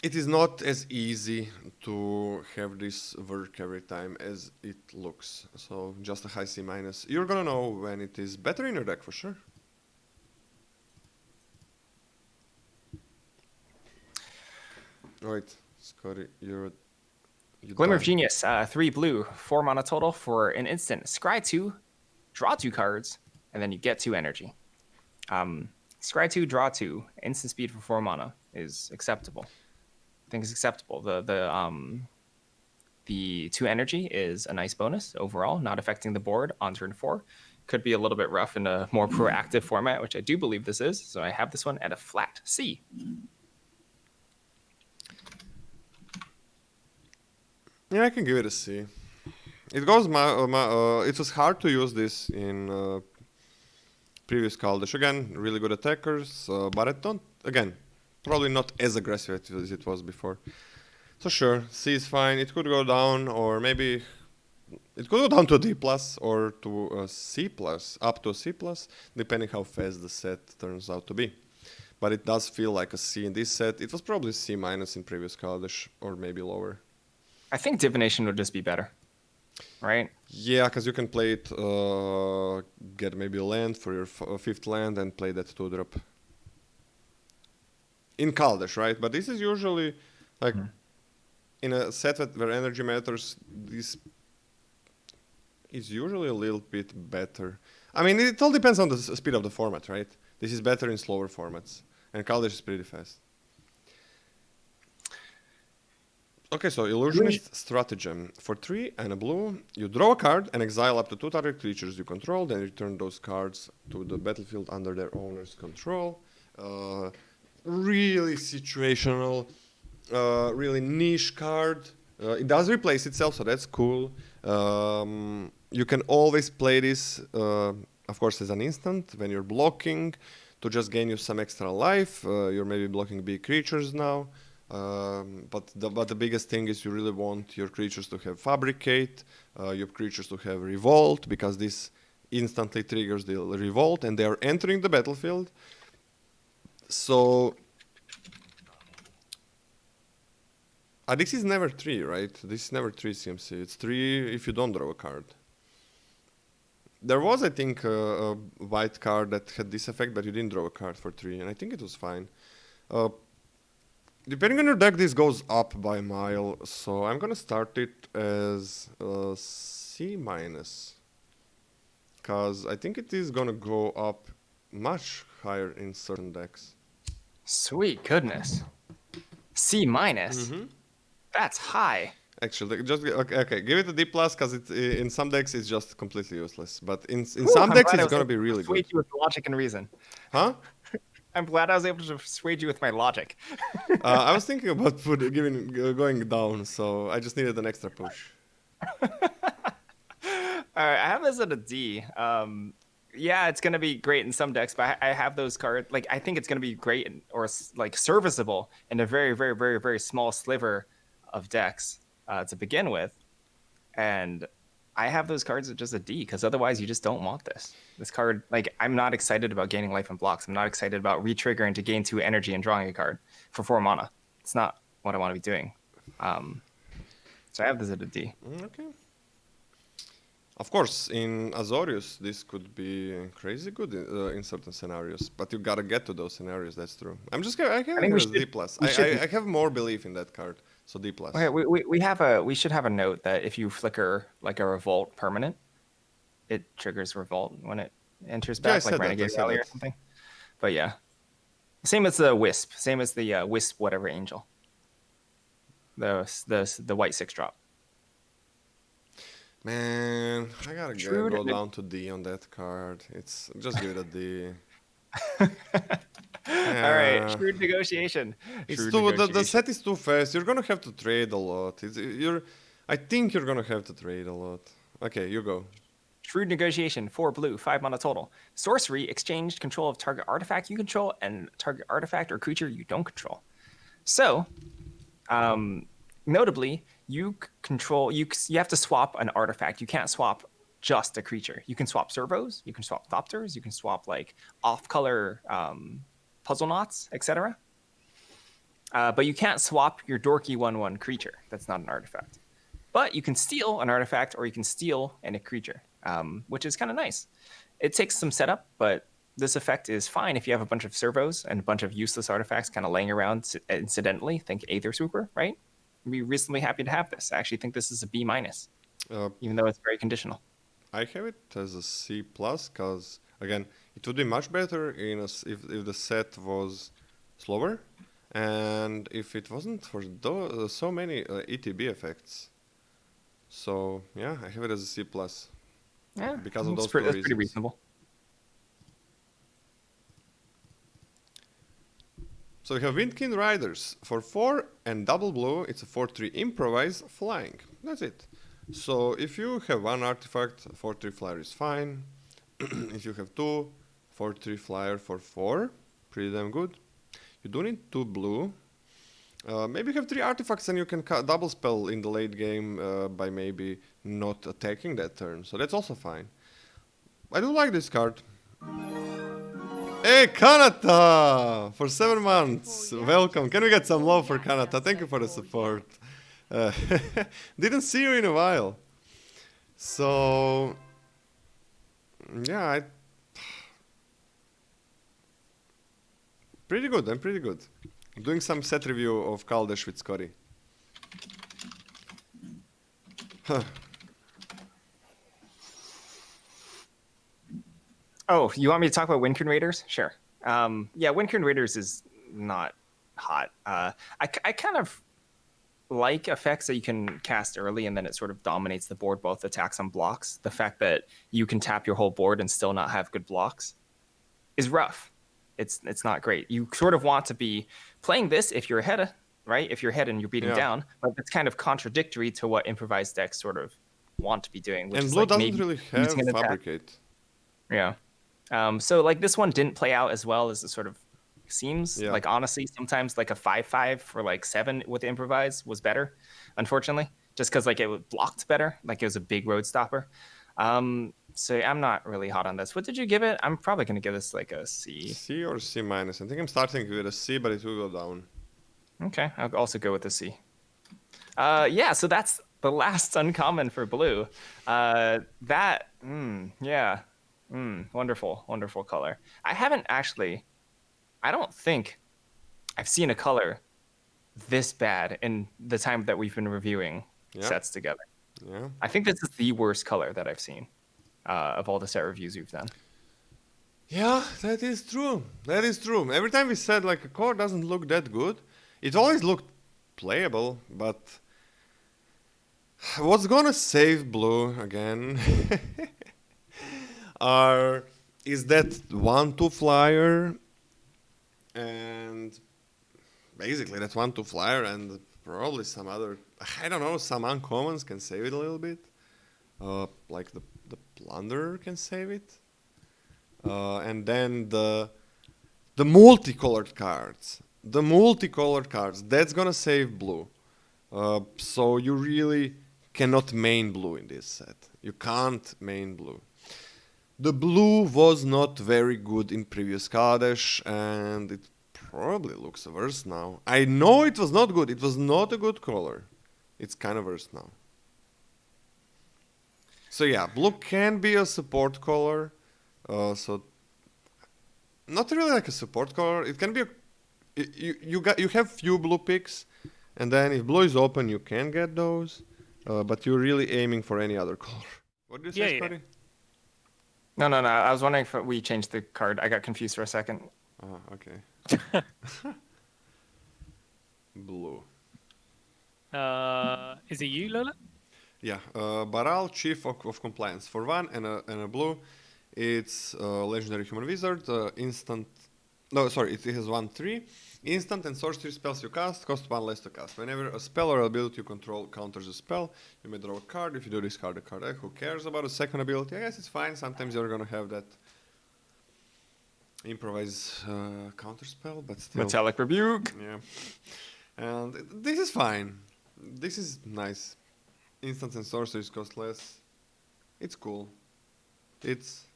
it is not as easy to have this work every time as it looks. So just a high C minus. You're gonna know when it is better in your deck for sure. Alright, Scotty, you Glimmer of Genius, 3 blue, 4 mana total for an instant. Scry 2, draw 2 cards, and then you get 2 energy. Scry 2, draw 2, instant speed for 4 mana is acceptable. I think it's acceptable. The 2 energy is a nice bonus overall, not affecting the board on turn 4. Could be a little bit rough in a more proactive format, which I do believe this is. So I have this one at a flat C. Yeah, I can give it a C. It goes. It was hard to use this in previous Kaladesh. Again, really good attackers, but I don't. Again, probably not as aggressive as it was before. So sure, C is fine. It could go down, or maybe it could go down to a D plus or to a C plus, up to a C plus, depending how fast the set turns out to be. But it does feel like a C in this set. It was probably C minus in previous Kaladesh, or maybe lower. I think Divination would just be better, right? Yeah, because you can play it, get maybe a land for your 5th land and play that 2-drop. In Kaladesh, right? But this is usually, like, in a set where energy matters, this is usually a little bit better. I mean, it all depends on the speed of the format, right? This is better in slower formats. And Kaladesh is pretty fast. Okay, so Illusionist Stratagem. For 3 and a blue, you draw a card and exile up to 2 target creatures you control, then return those cards to the battlefield under their owner's control. Really situational, really niche card. It does replace itself, so that's cool. You can always play this, of course, as an instant when you're blocking to just gain you some extra life. You're maybe blocking big creatures now. But the biggest thing is you really want your creatures to have Fabricate, your creatures to have Revolt, because this instantly triggers the Revolt and they are entering the battlefield. So this is never 3, right? This is never 3 CMC. It's 3 if you don't draw a card. There was, I think, a white card that had this effect, but you didn't draw a card for 3, and I think it was fine. Depending on your deck, this goes up by a mile, so I'm gonna start it as C minus, because I think it is gonna go up much higher in certain decks. Sweet goodness. C minus? That's high. Actually, just okay, give it a D plus, because in some decks it's just completely useless, but in some decks it's gonna be really good. Persuade you with logic and reason. Huh? I'm glad I was able to persuade you with my logic. I was thinking about going down, so I just needed an extra push. All right, I have this at a D. yeah, it's gonna be great in some decks, but I have those cards. Like, I think it's gonna be great or like serviceable in a very, very, very, very small sliver of decks to begin with, and I have those cards at just a D because otherwise you just don't want this. This card, like, I'm not excited about gaining life and blocks. I'm not excited about re-triggering to gain 2 energy and drawing a card for 4 mana. It's not what I want to be doing. So I have this at a D. Okay. Of course, in Azorius, this could be crazy good in certain scenarios, but you gotta get to those scenarios. That's true. I I have think it as D plus. I have more belief in that card, so D plus. Okay, we should have a note that if you flicker like a revolt permanent, it triggers revolt when it enters Yeah, I back, said like that, Renegade I said Rally or that. something. But yeah, same as the Wisp, same as the Wisp whatever angel, the white 6-drop. Man, I gotta True. go down to D on that card. It's just give it a D. All right, Yeah. shrewd negotiation. It's Shrewd too the negotiation. set is too fast. You're gonna have to trade a lot. I think you're gonna have to trade a lot. Okay, you go. Shrewd negotiation, 4 blue, 5 mana total. Sorcery, exchange control of target artifact you control and target artifact or creature you don't control. So, notably, you have to swap an artifact. You can't swap just a creature. You can swap servos, you can swap thopters, you can swap like off-color puzzle knots, etc. But you can't swap your dorky 1/1 creature. That's not an artifact. But you can steal an artifact or you can steal a creature, which is kind of nice. It takes some setup, but this effect is fine if you have a bunch of servos and a bunch of useless artifacts kind of laying around incidentally. Think Aether Swooper, right? I'd be reasonably happy to have this. I actually think this is a B-, even though it's very conditional. I have it as a C plus because again, it would be much better if the set was slower, and if it wasn't for so many ETB effects. So yeah, I have it as a C plus. Yeah, Because of those that's two pretty reasons. reasonable. So we have Windkin Riders for 4 and double blue. It's a 4/3 improvise flying. That's it. So if you have one artifact, 4/3 flyer is fine. If you have two, 4/3 flyer for 4, pretty damn good. You do need 2 blue. Maybe you have 3 artifacts and you can double spell in the late game by maybe not attacking that turn. So that's also fine. I do like this card. Hey, Kanata! For 7 months. Welcome. Can we get some love for Kanata? Thank you for the support. Didn't see you in a while. So, yeah, pretty good. I'm pretty good. I'm doing some set review of Kaladesh with Scotty. Huh. Oh, you want me to talk about Windkern Raiders? Sure. Yeah, Windkern Raiders is not hot. I kind of like effects that you can cast early and then it sort of dominates the board, both attacks and blocks. The fact that you can tap your whole board and still not have good blocks is rough. It's not great. You sort of want to be playing this if you're ahead, right? If you're ahead and you're beating down, but it's kind of contradictory to what improvised decks sort of want to be doing. Which And is blue like doesn't maybe really have using an attack. Fabricate. Yeah. So like this one didn't play out as well as it sort of seems. Yeah. Like honestly, sometimes like a 5/5 for like 7 with improvise was better, unfortunately, just because like it was blocked better, like it was a big road stopper. So I'm not really hot on this. What did you give it? I'm probably gonna give this like a C. C or C minus. I think I'm starting with a C, but it will go down. Okay, I'll also go with a C. Yeah, so that's the last uncommon for blue. Wonderful, wonderful color. I don't think I've seen a color this bad in the time that we've been reviewing sets together. Yeah. I think this is the worst color that I've seen of all the set reviews we've done. Yeah, that is true. That is true. Every time we said like a core doesn't look that good, it always looked playable, but what's gonna save blue again is that 1/2 flyer, and basically that 1/2 flyer and probably some other, I don't know, some uncommons can save it a little bit. Like the Plunderer can save it. And then the multicolored cards. The multicolored cards, that's gonna save blue. So you really cannot main blue in this set. You can't main blue. The blue was not very good in previous Kaladesh, and it probably looks worse now. I know it was not good. It was not a good color. It's kind of worse now. So yeah, blue can be a support color. So not really like a support color. It can be. You have few blue picks, and then if blue is open, you can get those. But you're really aiming for any other color. What do you say, Scotty? No. I was wondering if we changed the card. I got confused for a second. Okay. Blue. Is it you, Lola? Yeah, Baral, Chief of Compliance. For 1 and a blue, it's Legendary Human Wizard, instant... No, sorry, it has 1/3. Instant and sorcery spells you cast cost 1 less to cast. Whenever a spell or ability you control counters a spell, you may draw a card. If you do, discard a card. Who cares about a second ability? I guess it's fine. Sometimes you're gonna have that improvise counter spell, but still... Metallic Rebuke! Yeah. And this is fine. This is nice. Instants and sorceries cost less. It's cool. It's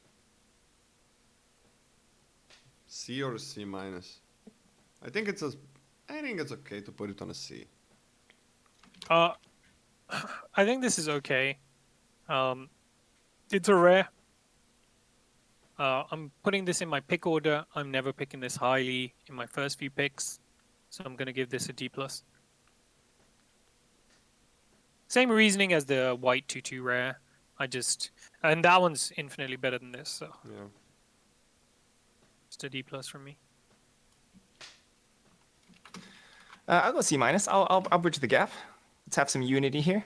C or a C minus. I think it's okay to put it on a C. I think this is okay. It's a rare. I'm putting this in my pick order. I'm never picking this highly in my first few picks, so I'm gonna give this a D+. Same reasoning as the white 2/2 rare. And that one's infinitely better than this, so Yeah. just a D+ from me. I'll go C minus. I'll bridge the gap. Let's have some unity here.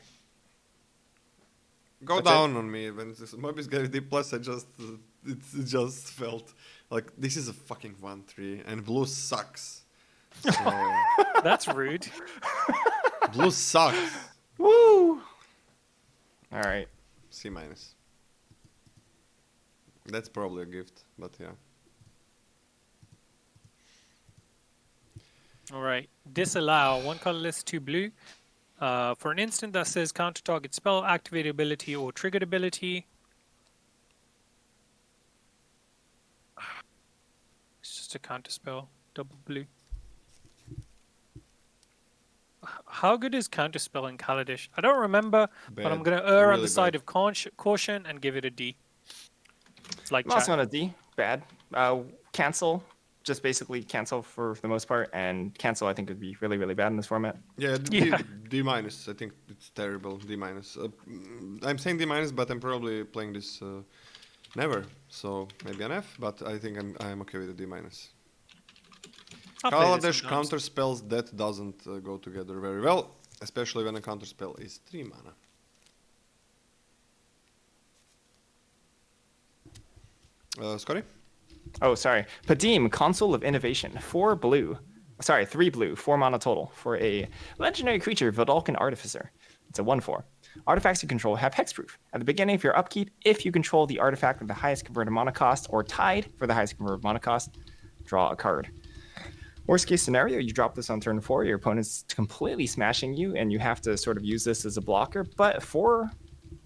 Go That's down on me when this Mobieus gave D+. It just felt like this is a fucking 1/3 and blue sucks. So, That's rude. blue sucks. Woo! All right. C minus. That's probably a gift, but yeah. All right. Disallow 1 colorless, 2 blue. For an instant that says counter target spell, activated ability, or triggered ability. It's just a counter spell. Double blue. How good is counter spell in Kaladesh? I don't remember, but I'm Bad. going to err on Really the side bad. of caution and give it a D. It's like I'm also chat. on a D. Bad. Cancel. Just basically cancel for the most part, and cancel I think would be really, really bad in this format. Yeah, Yeah. D minus. I think it's terrible. D minus. I'm saying D minus, but I'm probably playing this never. So maybe an F, but I think I'm okay with a D minus. I'll play this Kaladesh sometimes. counter spells that doesn't go together very well, especially when a counter spell is 3 mana. Scotty? Oh, sorry. Padim, Console of Innovation. 3 blue, 4 mana total for a legendary creature, Vidalcan Artificer. It's a 1/4. Artifacts you control have hexproof. At the beginning of your upkeep, if you control the artifact with the highest converted mana cost or tied for the highest converted mana cost, draw a card. Worst case scenario, you drop this on turn 4, your opponent's completely smashing you, and you have to sort of use this as a blocker. But 4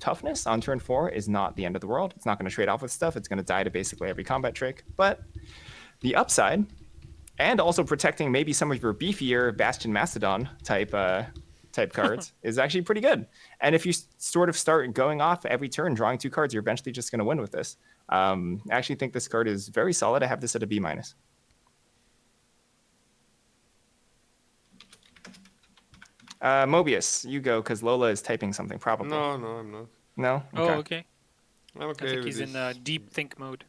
toughness on turn 4 is not the end of the world. It's not going to trade off with stuff. It's going to die to basically every combat trick. But the upside, and also protecting maybe some of your beefier Bastion Mastodon type cards, is actually pretty good. And if you sort of start going off every turn, drawing 2 cards, you're eventually just going to win with this. I actually think this card is very solid. I have this at a B minus. Mobius, you go, because Lola is typing something, probably. No, I'm not. No? Oh, okay. I'm I okay think with he's this. in deep think mode.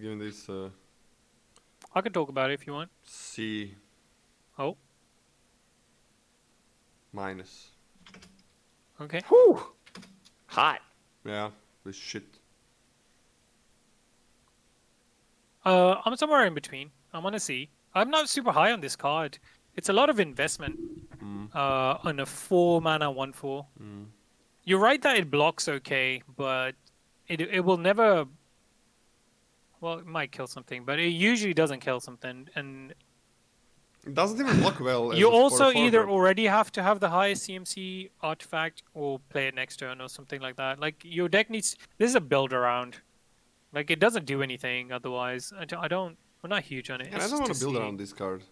Giving this I can talk about it if you want. C Oh, minus. okay. Whew! Hot. Yeah, this shit. I'm somewhere in between. I'm on a C. I'm not super high on this card. It's a lot of investment on a 4 mana 1/4. You're right that it blocks okay, but it will never Well, it might kill something, but it usually doesn't kill something. And It doesn't even look well. you for a also either 4-drop. already have to have the highest CMC artifact or play it next turn or something like that. Like your deck needs. This is a build around. Like it doesn't do anything otherwise. I don't. We're not huge on it. And It's I don't just want a to build C. around this card.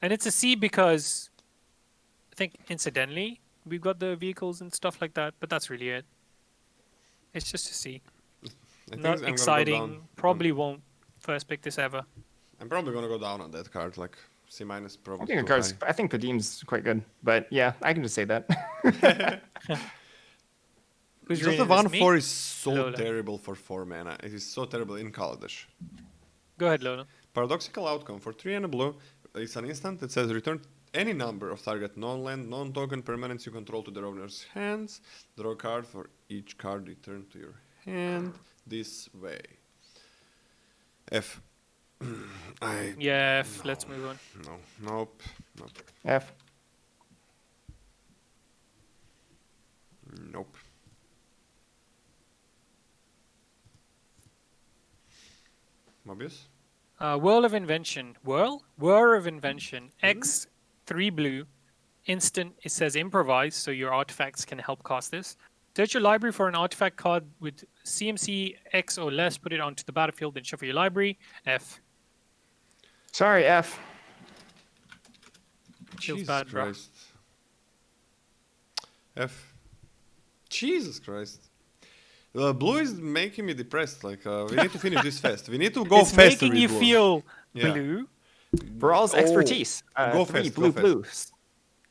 And it's a C because I think incidentally we've got the vehicles and stuff like that, but that's really it. It's just a C. I think Not I'm gonna go exciting. down. Probably won't first pick this ever. I'm probably gonna go down on that card, like C minus I probably think too the card's. high. I think Padim's quite good, but yeah, I can just say that. Who's Just reading the this? 1/4 Me? is so Lola. terrible for 4 mana. It is so terrible in Kaladesh. Go ahead, Lola. Paradoxical outcome for 3 and a blue. It's an instant that says return any number of target non-land, non-token permanents you control to their owner's hands. Draw a card for each card returned to your hand this way. F. Yeah, let's move on. No. Nope. F. Nope. Mobius? Whirl of Invention. Whir of Invention. X, 3 blue. Instant, it says improvise, so your artifacts can help cast this. Search your library for an artifact card with CMC X or less, put it onto the battlefield, then shuffle your library. F. Sorry, F. Feels Jesus bad, bro. Christ. F. Jesus Christ. Blue is making me depressed. Like, we need to finish this fast. We need to go It's faster making with you blue. feel Yeah. blue. Brawl's Oh, expertise. go 3 fast, blue go fast.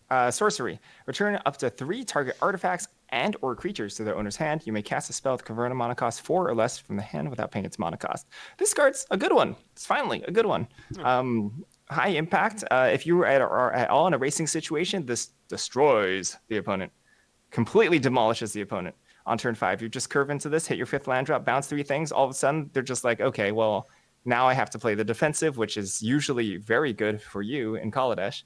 blue. Sorcery. Return up to 3 target artifacts and or creatures to their owner's hand. You may cast a spell with convert a mana cost 4 or less from the hand without paying its mana cost. This card's a good one. It's finally a good one. High impact. If you are at all in a racing situation, this destroys the opponent. Completely demolishes the opponent. On turn 5, you just curve into this, hit your 5th land drop, bounce 3 things. All of a sudden, they're just like, okay, well, now I have to play the defensive, which is usually very good for you in Kaladesh.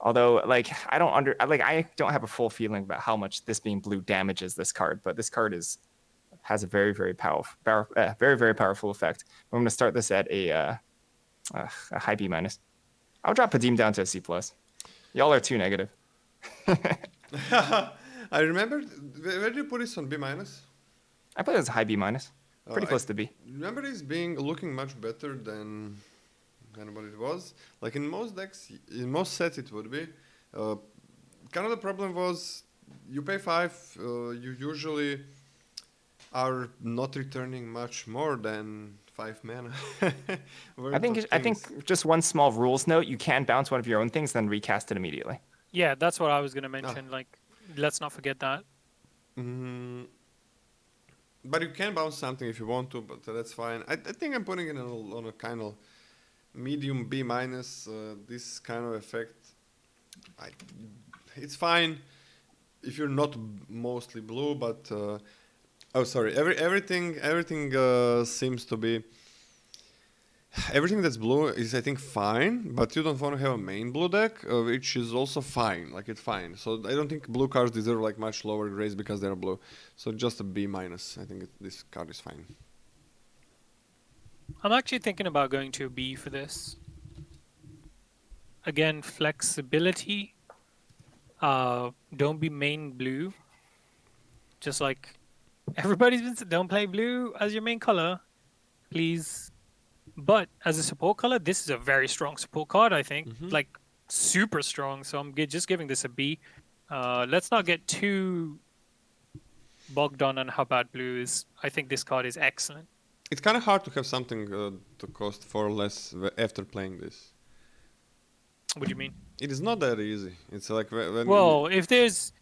Although, like, I don't have a full feeling about how much this being blue damages this card, but this card has a very, very powerful effect. I'm going to start this at a high B minus. I'll drop Padim down to a C plus. Y'all are too negative. I remember. Where did you put this on B minus? I put it as a high B minus. Pretty close to B. Remember this looking much better than what it was. Like in most decks, in most sets, it would be. Kind of the problem was you pay 5. You usually are not returning much more than 5 mana. I think just one small rules note: you can bounce one of your own things, then recast it immediately. Yeah, that's what I was going to mention. Like, let's not forget that. But you can bounce something if you want to, but that's fine. I think I'm putting it on a kind of medium B minus. This kind of effect, it's fine if you're not mostly blue, but everything seems to be. Everything that's blue is, I think, fine, but you don't want to have a main blue deck, which is also fine. Like, it's fine. So I don't think blue cards deserve like much lower grades because they're blue. So just a B minus. I think this card is fine. I'm actually thinking about going to a B for this. Again, flexibility. Don't be main blue. Just like everybody's been saying, don't play blue as your main color, please. But as a support color, this is a very strong support card, I think. Like, super strong. So I'm just giving this a B. Let's not get too bogged down on how bad blue is. I think this card is excellent. It's kind of hard to have something to cost 4 less after playing this. What do you mean? It is not that easy. It's like when Well, if there's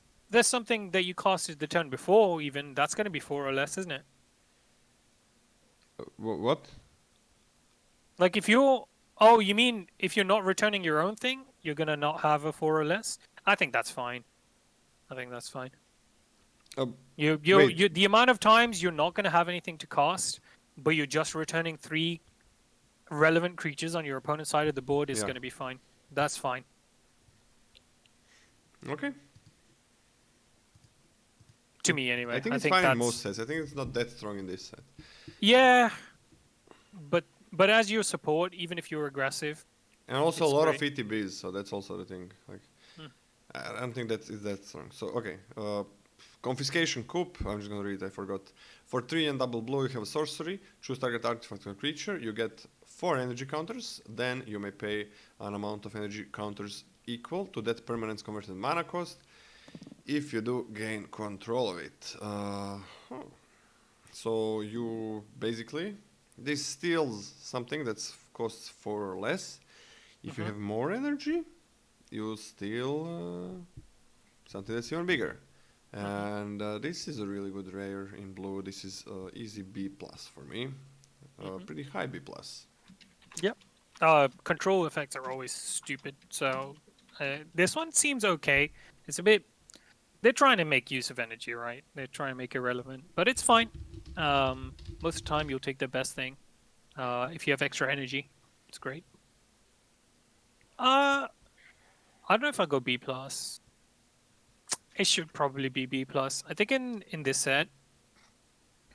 something that you casted the turn before, even, that's going to be 4 or less, isn't it? What? Like, if you're... Oh, you mean if you're not returning your own thing, you're going to not have a 4 or less? I think that's fine. The amount of times you're not going to have anything to cast, but you're just returning 3 relevant creatures on your opponent's side of the board is going to be fine. That's fine. Okay. to me anyway. I think it's fine in most sets. I think it's not that strong in this set. Yeah, but as your support, even if you're aggressive, And also it's a lot great. of ETBs, so that's also the thing. Like, I don't think that is that strong. So okay, confiscation coup. I'm just gonna read. I forgot. For 3 and double blue, you have a sorcery. Choose target artifact or creature. You get 4 energy counters. Then you may pay an amount of energy counters equal to that permanent's converted mana cost. If you do, gain control of it. So you basically this steals something that costs 4 or less. If you have more energy, you steal something that's even bigger. And this is a really good rare in blue. This is easy B plus for me. Pretty high B plus. Yep. Control effects are always stupid. So this one seems okay. It's a bit. They're trying to make use of energy, right? They're trying to make it relevant, but it's fine. Most of the time, you'll take the best thing. If you have extra energy, it's great. I don't know if I'll go B plus. It should probably be B plus. I think in this set,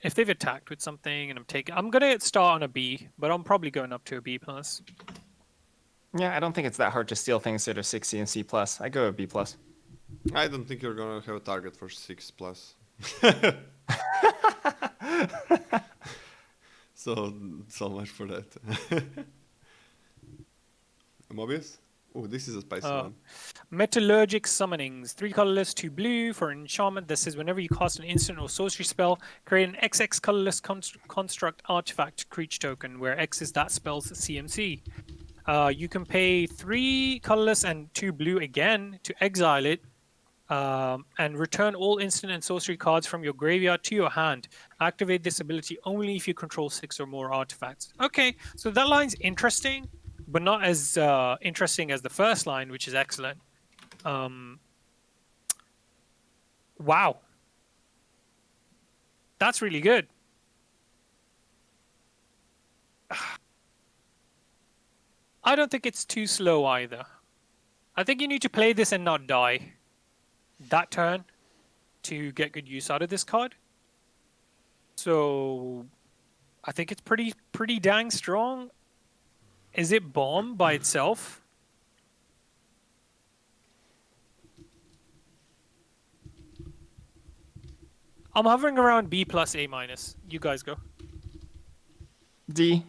if they've attacked with something and I'm gonna start on a B, but I'm probably going up to a B plus. Yeah, I don't think it's that hard to steal things that are 6C and C plus. I go a B plus. I don't think you're gonna have a target for 6 plus. So much for that. Mobius? Oh, this is a spicy one. Metallurgic Summonings. 3 colorless, 2 blue for an enchantment that says whenever you cast an instant or sorcery spell, create an XX colorless construct artifact creature token, where X is that spell's CMC. You can pay 3 colorless and 2 blue again to exile it, and return all instant and sorcery cards from your graveyard to your hand. Activate this ability only if you control 6 or more artifacts. Okay, so that line's interesting, but not as interesting as the first line, which is excellent. Wow. That's really good. I don't think it's too slow either. I think you need to play this and not die that turn to get good use out of this card. So I think it's pretty dang strong. Is it bomb by itself? I'm hovering around B plus A minus. You guys go. D.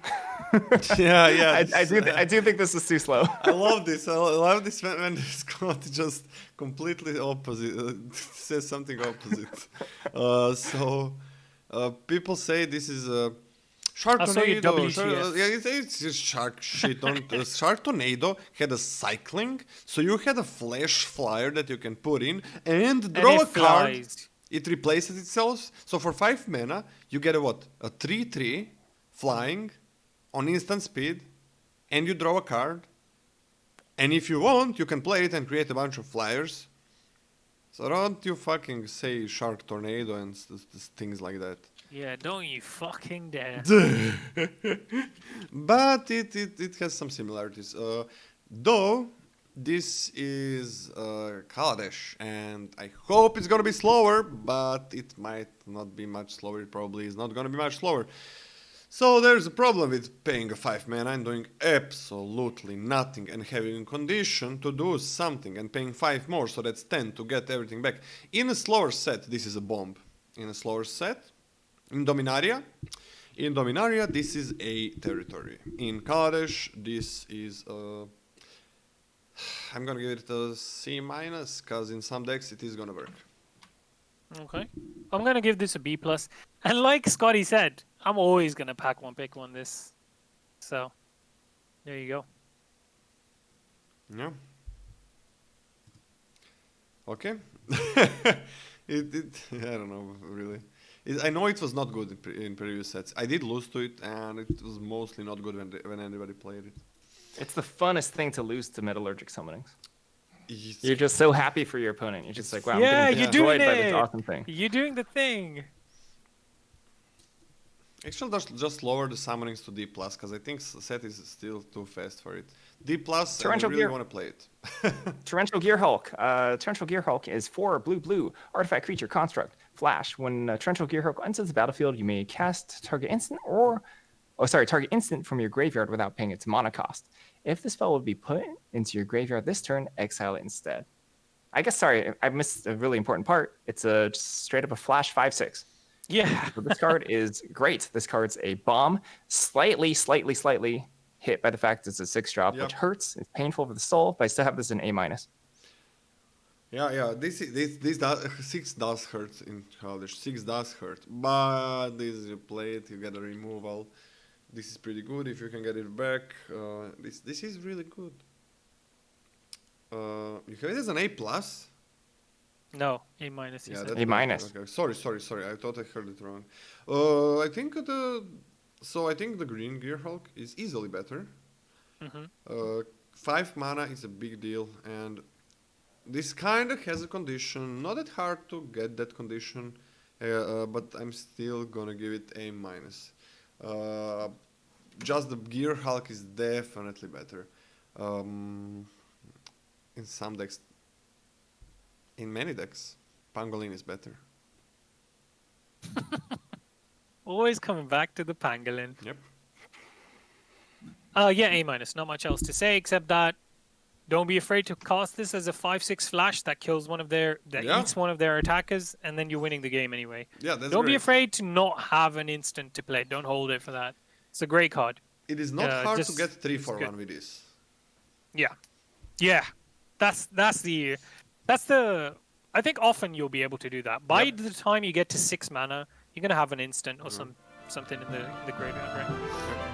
Yeah. I do think this is too slow. I love this. I love this when Scott just completely opposite says something opposite. People say this is a Shark I saw you Tornado. WTF. It's just shark shit. Shark Tornado had a cycling, so you had a flash flyer that you can put in and draw a card. Flies. It replaces itself. So for 5 mana, you get a what? A 3/3 flying on instant speed, and you draw a card. And if you want, you can play it and create a bunch of flyers. So don't you fucking say Shark Tornado and things like that. Yeah, don't you fucking dare. But it has some similarities. Though this is Kaladesh, and I hope it's gonna be slower, but it might not be much slower. It probably is not gonna be much slower. So there's a problem with paying a 5 mana and doing absolutely nothing and having a condition to do something and paying 5 more, so that's 10 to get everything back. In a slower set, this is a bomb. In a slower set, in Dominaria, this is a territory. In Kaladesh, this is a... I'm gonna give it a C minus, because in some decks it is gonna work. Okay. I'm gonna give this a B plus. And like Scotty said, I'm always gonna pick one this. So there you go. Yeah. Okay. I don't know, really. I know it was not good in previous sets. I did lose to it, and it was mostly not good when anybody played it. It's the funnest thing to lose to metallurgic summonings. It's- You're just so happy for your opponent. You're just like, wow, Yeah, I'm getting you're destroyed doing by this it. awesome thing. You're doing the thing. Actually, just lower the summonings to D+, because I think set is still too fast for it. D+, and I Torrential really Gear. want to play it. Torrential Gear Hulk. Torrential Gear Hulk is 4 blue artifact creature construct flash. When Torrential Gear Hulk enters the battlefield, you may cast target instant target instant from your graveyard without paying its mana cost. If the spell would be put into your graveyard this turn, exile it instead. I guess, sorry, I missed a really important part. It's just straight up a flash 5/6. Yeah. So this card is great. This card's a bomb, slightly hit by the fact it's a 6-drop, Yep. which hurts. It's painful for the soul, but I still have this in A-. Yeah. This 6 does hurt in Kaladesh. 6 does hurt, but this you play it, you get a removal. This is pretty good if you can get it back. This is really good. You have it as an A+. No, A minus. Yeah, Yeah, that's A minus. Okay. Sorry. I thought I heard it wrong. I think the Green Gear Hulk is easily better. 5 mana is a big deal, and this kind of has a condition. Not that hard to get that condition, but I'm still gonna give it A minus. Just the Gear Hulk is definitely better. In some decks. In many decks, Pangolin is better. always coming back to the pangolin. Yep. Yeah, A minus. Not much else to say except that don't be afraid to cast this as a 5/6 flash that kills eats one of their attackers, and then you're winning the game anyway. Yeah, that's Don't be great. afraid to not have an instant to play. Don't hold it for that. It's a great card. It is not hard to just- get 3 for good. 1 with this. Yeah. That's the. I think often you'll be able to do that. By Yep. the time you get to 6 mana, you're gonna have an instant or something in the graveyard, right?